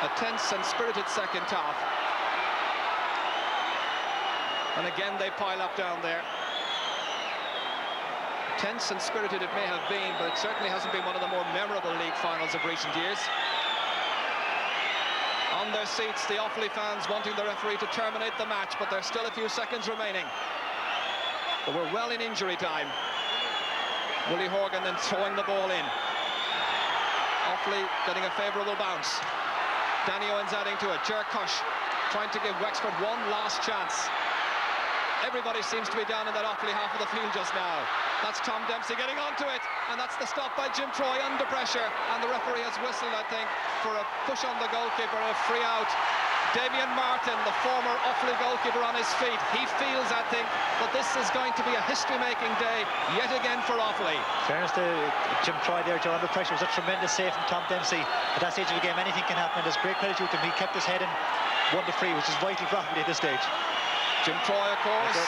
A tense and spirited second half. And again they pile up down there. Tense and spirited it may have been, but it certainly hasn't been one of the more memorable league finals of recent years. On their seats, the Offaly fans wanting the referee to terminate the match, but there's still a few seconds remaining. But we're well in injury time. Willie Horgan then throwing the ball in. Offaly getting a favourable bounce. Danny Owens adding to it. Ger Kosh trying to give Wexford one last chance. Everybody seems to be down in that Offaly half of the field just now. That's Tom Dempsey getting onto it, and that's the stop by Jim Troy under pressure, and the referee has whistled, I think, for a push on the goalkeeper and a free out. Damien Martin, the former Offaly goalkeeper, on his feet. He feels, I think, that this is going to be a history-making day yet again for Offaly. Fairness to Jim Troy there, Joe, under pressure. It was a tremendous save from Tom Dempsey. At that stage of the game, anything can happen. There's great credit to him. He kept his head and won the free, which is vital for Offaly at this stage. Jim Troy, of course.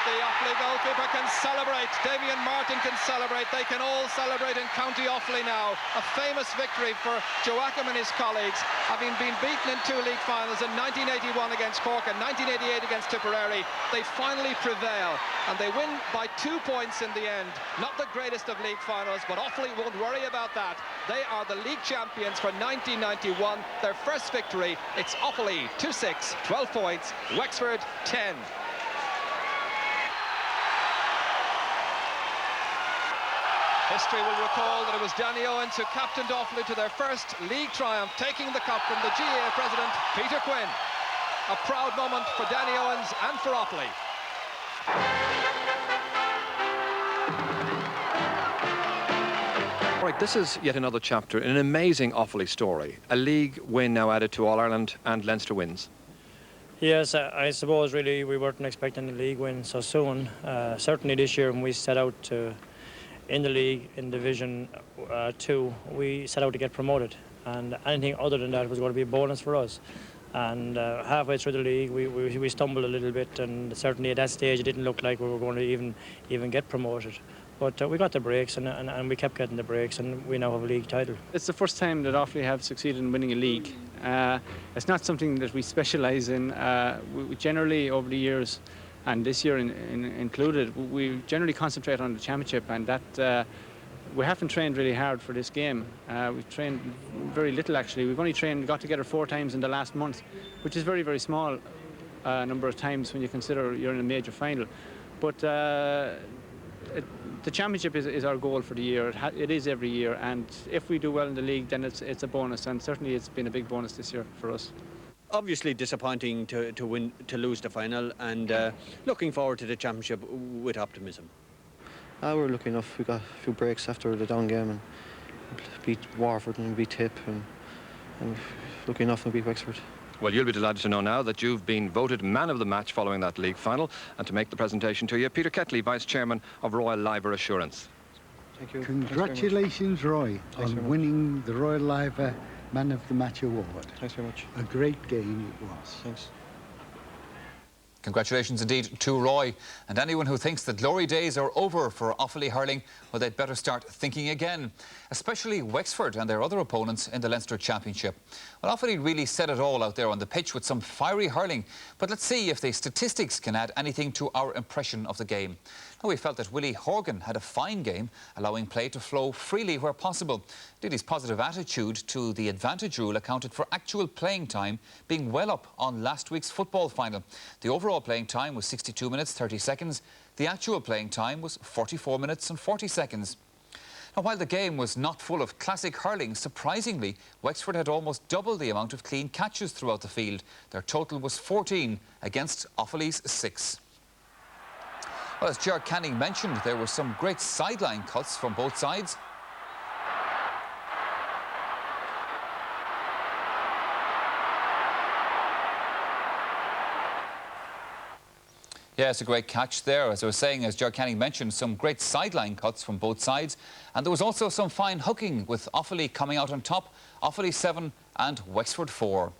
The Offaly goalkeeper can celebrate. Damien Martin can celebrate. They can all celebrate in County Offaly now. A famous victory for Joachim and his colleagues, having been beaten in 2 league finals in 1981 against Cork and 1988 against Tipperary. They finally prevail, and they win by 2 points in the end. Not the greatest of league finals, but Offaly won't worry about that. They are the league champions for 1991. Their first victory. It's Offaly 2-6, 12 points. Wexford 10. History will recall that it was Danny Owens who captained Offaly to their first league triumph, taking the cup from the GAA president, Peter Quinn. A proud moment for Danny Owens and for Offaly. Right, this is yet another chapter in an amazing Offaly story. A league win now added to All-Ireland and Leinster wins. Yes, I suppose really we weren't expecting a league win so soon. Certainly this year when we set out to in the league, in Division 2, we set out to get promoted, and anything other than that was going to be a bonus for us. And halfway through the league, we stumbled a little bit, and certainly at that stage it didn't look like we were going to even get promoted. But we got the breaks, and we kept getting the breaks, and we now have a league title. It's the first time that Offaly have succeeded in winning a league. It's not something that we specialise in. We generally, over the years, and this year included, we generally concentrate on the championship, and that we haven't trained really hard for this game. We've trained very little, actually. We've only got together 4 times in the last month, which is very, very small number of times when you consider you're in a major final. But the championship is our goal for the year. It is every year, and if we do well in the league, then it's a bonus, and certainly it's been a big bonus this year for us. Obviously disappointing to lose the final, and looking forward to the championship with optimism. We're lucky enough. We got a few breaks after the down game and beat Waterford and beat Tip, and lucky enough we beat Wexford. Well, you'll be delighted to know now that you've been voted man of the match following that league final, and to make the presentation to you, Peter Ketley, Vice Chairman of Royal Liver Assurance. Thank you. Congratulations, Roy, on winning the Royal Liver Man of the Match award. Thanks very much. A great game it was. Thanks. Congratulations indeed to Roy, and anyone who thinks that glory days are over for Offaly hurling, well, they'd better start thinking again, especially Wexford and their other opponents in the Leinster Championship. Well, Offaly really set it all out there on the pitch with some fiery hurling, but let's see if the statistics can add anything to our impression of the game. Now, we felt that Willie Horgan had a fine game, allowing play to flow freely where possible. Indeed, his positive attitude to the advantage rule accounted for actual playing time being well up on last week's football final. The overall playing time was 62 minutes 30 seconds. The actual playing time was 44 minutes and 40 seconds. Now, while the game was not full of classic hurling, surprisingly, Wexford had almost double the amount of clean catches throughout the field. Their total was 14 against Offaly's 6. Well, as Ger Canning mentioned, there were some great sideline cuts from both sides. Yes, a great catch there. As I was saying, as Ger Canning mentioned, some great sideline cuts from both sides. And there was also some fine hooking, with Offaly coming out on top, Offaly 7 and Wexford 4.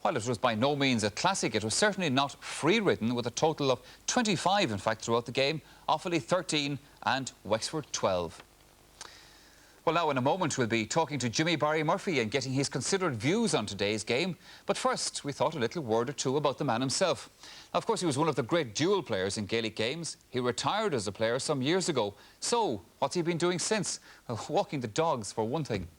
While it was by no means a classic, it was certainly not free-ridden, with a total of 25, in fact, throughout the game. Offaly 13 and Wexford 12. Well, now in a moment we'll be talking to Jimmy Barry Murphy and getting his considered views on today's game. But first, we thought a little word or two about the man himself. Now, of course, he was one of the great dual players in Gaelic games. He retired as a player some years ago. So, what's he been doing since? Well, walking the dogs, for one thing.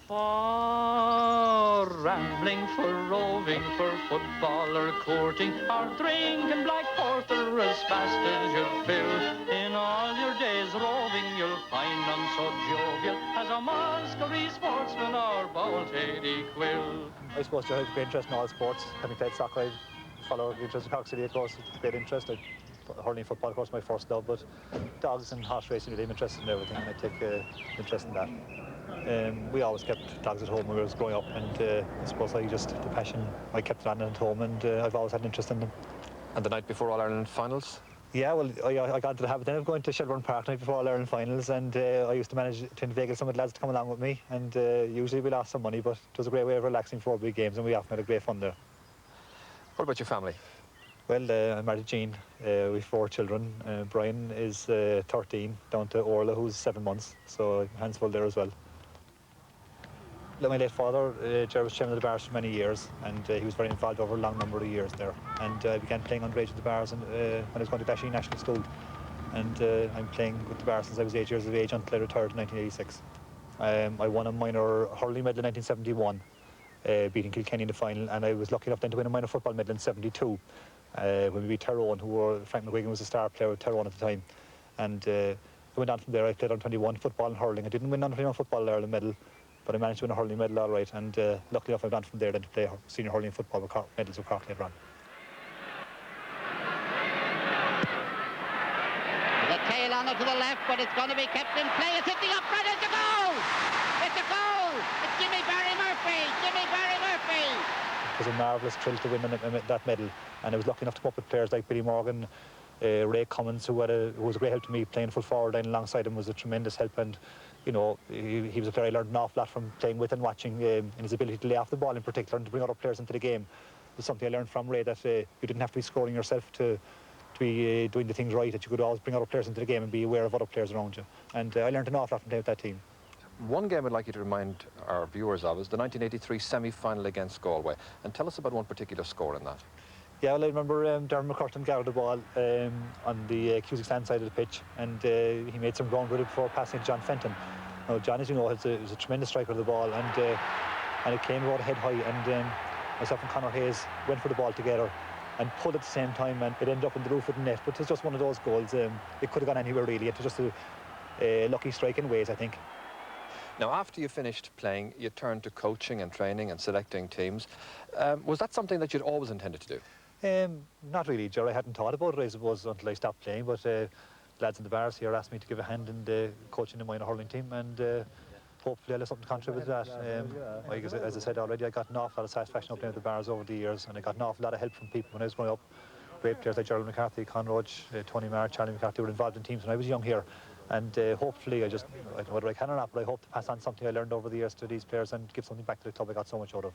For rambling, for roving, for football or courting, or drinking black porter as fast as you'd fill. In all your days roving, you'll find none so jovial as a Muscovy sportsman or Baltady Quill. I suppose I have great interest in all sports. Having played soccer, I follow the interest in Cork City, of course. It's a great interest. Hurling football, of course, my first love, but dogs and horse racing, really, I'm interested in everything, and I take interest in that. We always kept dogs at home when I was growing up, and I suppose the passion, I kept it on at home, and I've always had an interest in them. And the night before All-Ireland finals? Yeah, well, I got into the habit then of going to Shelbourne Park night before All-Ireland finals, and I used to manage to inveigle some of the lads to come along with me, and usually we lost some money, but it was a great way of relaxing before big games, and we often had a great fun there. What about your family? Well, I'm married to Jean. We have 4 children. Brian is 13, down to Orla, who's 7 months, so hands full there as well. My late father, Ger, was chairman of the Bars for many years, and he was very involved over a long number of years there. And I began playing underage at the Bars when I was going to Dashy National School. And I'm playing with the Bars since I was 8 years of age until I retired in 1986. I won a minor hurling medal in 1971, beating Kilkenny in the final, and I was lucky enough then to win a minor football medal in 72, when we beat Tyrone, Frank McGuigan was a star player with Tyrone at the time. And I went on from there. I played on 21 football and hurling. I didn't win on 21 football Ireland medal, but I managed to win a hurling medal all right, and luckily enough I went on from there then to play senior hurling football with medals with Cork later on. The tail on it to the left, but it's going to be kept in play. It's hitting up, and it's a goal! It's a goal! It's Jimmy Barry Murphy! Jimmy Barry Murphy! It was a marvellous thrill to win that medal, and I was lucky enough to come up with players like Billy Morgan, Ray Cummins, who was a great help to me. Playing full forward line alongside him was a tremendous help, and you know, he was a player I learned an awful lot from playing with and watching, in his ability to lay off the ball in particular and to bring other players into the game. It was something I learned from Ray, that you didn't have to be scoring yourself to be doing the things right, that you could always bring other players into the game and be aware of other players around you. And I learned an awful lot from playing with that team. One game I'd like you to remind our viewers of is the 1983 semi-final against Galway. And tell us about one particular score in that. Yeah, well, I remember Darren McCurtain gathered the ball on the Cusack stand side of the pitch, and he made some ground with it before passing to John Fenton. Now, John, as you know, was a tremendous striker of the ball, and it came about head high, and myself and Conor Hayes went for the ball together and pulled at the same time, and it ended up in the roof of the net. But it was just one of those goals. It could have gone anywhere, really. It was just a lucky strike in ways, I think. Now, after you finished playing, you turned to coaching and training and selecting teams. Was that something that you'd always intended to do? Not really, Ger. I hadn't thought about it, I suppose, until I stopped playing. But lads in the Bars here asked me to give a hand in coaching the minor hurling team, and hopefully I'll have something to contribute to that. As I said already, I got an awful lot of satisfaction up playing with the Bars over the years, and I got an awful lot of help from people when I was growing up. Great players like Gerald McCarthy, Con Roach, Tony Marr, Charlie McCarthy were involved in teams when I was young here. And hopefully, I don't know whether I can or not, but I hope to pass on something I learned over the years to these players and give something back to the club I got so much out of.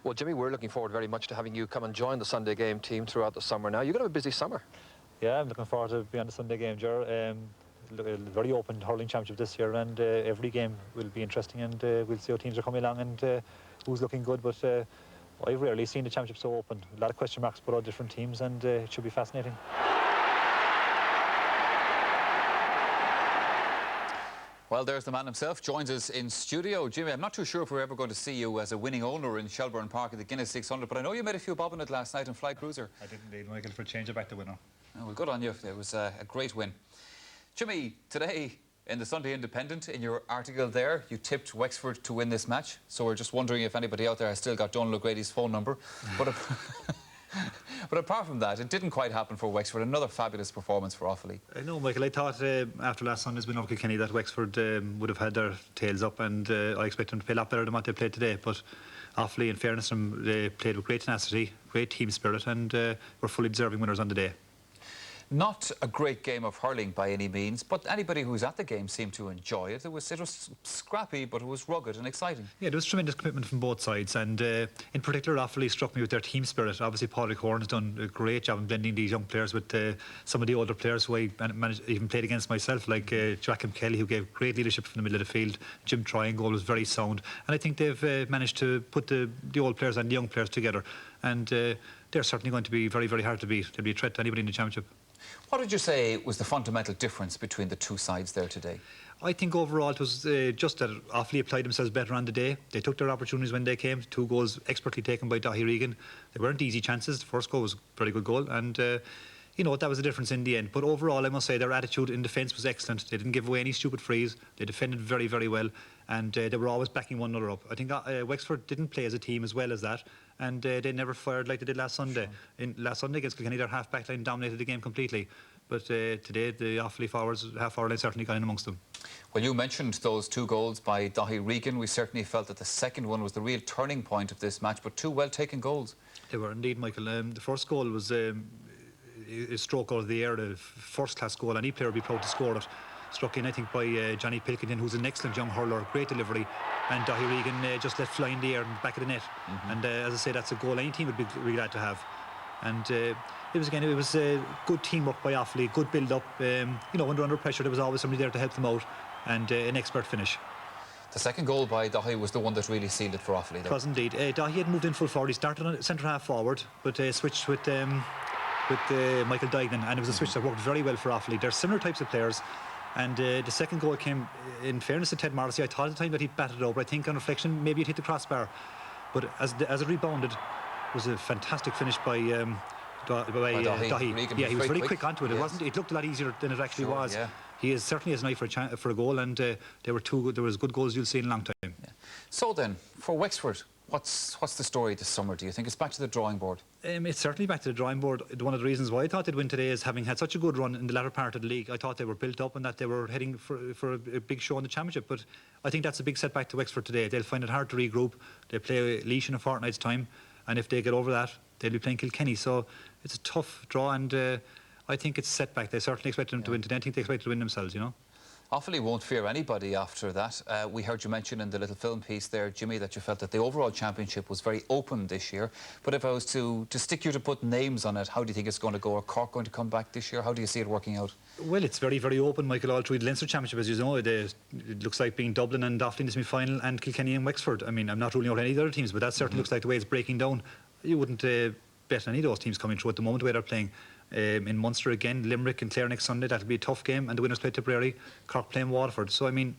Well, Jimmy, we're looking forward very much to having you come and join the Sunday game team throughout the summer now. You're going to have a busy summer. Yeah, I'm looking forward to being on the Sunday game, Ger. Very open hurling championship this year, and every game will be interesting, and we'll see how teams are coming along and who's looking good. But I've rarely seen the championship so open. A lot of question marks put on different teams, and it should be fascinating. Well, there's the man himself, joins us in studio. Jimmy, I'm not too sure if we're ever going to see you as a winning owner in Shelbourne Park at the Guinness 600, but I know you made a few bob in it last night in Fly Cruiser. I did indeed, Michael. For a change, I backed the winner. Oh, well, good on you. It was a great win. Jimmy, today in the Sunday Independent, in your article there, you tipped Wexford to win this match. So we're just wondering if anybody out there has still got Donald O'Grady's phone number. But, but apart from that, it didn't quite happen for Wexford. Another fabulous performance for Offaly. I know, Michael. I thought after last Sunday's win over Kilkenny that Wexford would have had their tails up, and I expect them to play a lot better than what they played today. But Offaly, in fairness, they played with great tenacity, great team spirit, and were fully deserving winners on the day. Not a great game of hurling by any means, but anybody who was at the game seemed to enjoy it. It was scrappy, but it was rugged and exciting. Yeah, there was tremendous commitment from both sides, and in particular, Offaly struck me with their team spirit. Obviously, Padraig Horan has done a great job in blending these young players with some of the older players who I even played against myself, like Joachim Kelly, who gave great leadership from the middle of the field. Jim Triangle was very sound, and I think they've managed to put the old players and the young players together, and they're certainly going to be very, very hard to beat. They'll be a threat to anybody in the championship. What would you say was the fundamental difference between the two sides there today? I think overall it was just that Offaly applied themselves better on the day. They took their opportunities when they came. 2 goals expertly taken by Dahi Regan. They weren't easy chances. The first goal was a very good goal, and you know, that was the difference in the end. But overall, I must say their attitude in defence was excellent. They didn't give away any stupid frees. They defended very, very well, and they were always backing one another up. I think Wexford didn't play as a team as well as that, and they never fired like they did last Sunday. Sure. Last Sunday against Kilkenny, their half-back line dominated the game completely. But today, the Offaly forwards, half-hour line, certainly got in amongst them. Well, you mentioned those 2 goals by Dahi Regan. We certainly felt that the second one was the real turning point of this match, but 2 well-taken goals. They were indeed, Michael. The first goal was a stroke out of the air, the first-class goal. Any player would be proud to score it. Struck in, I think, by Johnny Pilkington, who's an excellent young hurler, great delivery. And Dahi Regan just let fly in the air in the back of the net. And as I say, that's a goal any team would be really glad to have. And it was good teamwork by Offaly, good build-up. You know, when they're under pressure, there was always somebody there to help them out, and an expert finish. The second goal by Dahi was the one that really sealed it for Offaly. It was indeed. Dahi had moved in full forward. He started on centre half forward, but switched with Michael Duignan, and it was a switch that worked very well for Offaly. They're similar types of players. And the second goal came, in fairness to Ted Morrissey, I thought at the time that he'd batted it over. I think on reflection, maybe it hit the crossbar. But as it rebounded, it was a fantastic finish by Dahi. Yeah, he was very quick onto it. Yes. It looked a lot easier than it actually was. Yeah. He certainly has an eye for a goal, and there was good goals you'll see in a long time. Yeah. So then, for Wexford, what's the story this summer, do you think? It's back to the drawing board? It's certainly back to the drawing board. One of the reasons why I thought they'd win today is having had such a good run in the latter part of the league. I thought they were built up and that they were heading for a big show in the championship, but I think that's a big setback to Wexford today. They'll find it hard to regroup. They play Laois in a fortnight's time, and if they get over that, they'll be playing Kilkenny. So it's a tough draw, and I think it's a setback. They certainly expect them to win today. I think they expect to win themselves, you know. Offaly won't fear anybody after that. We heard you mention in the little film piece there, Jimmy, that you felt that the overall championship was very open this year. But if I was to stick you to put names on it, how do you think it's going to go? Are Cork going to come back this year? How do you see it working out? Well, it's very, very open, Michael, all through the Leinster Championship, as you know. It looks like being Dublin and Offaly in the semi-final, and Kilkenny and Wexford. I mean, I'm not ruling out any of the other teams, but that certainly looks like the way it's breaking down. You wouldn't bet any of those teams coming through at the moment, the way they're playing. In Munster again, Limerick and Clare next Sunday, that'll be a tough game, and the winners play Tipperary, Cork playing Waterford. So I mean,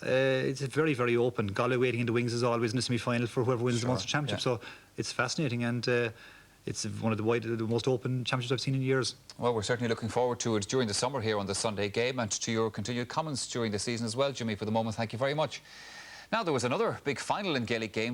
it's very, very open. Galway waiting in the wings as always in the semi-final for whoever wins the Munster Championship. Yeah. So it's fascinating, and it's one of the most open championships I've seen in years. Well, we're certainly looking forward to it during the summer here on the Sunday game, and to your continued comments during the season as well, Jimmy. For the moment, thank you very much. Now, there was another big final in Gaelic games.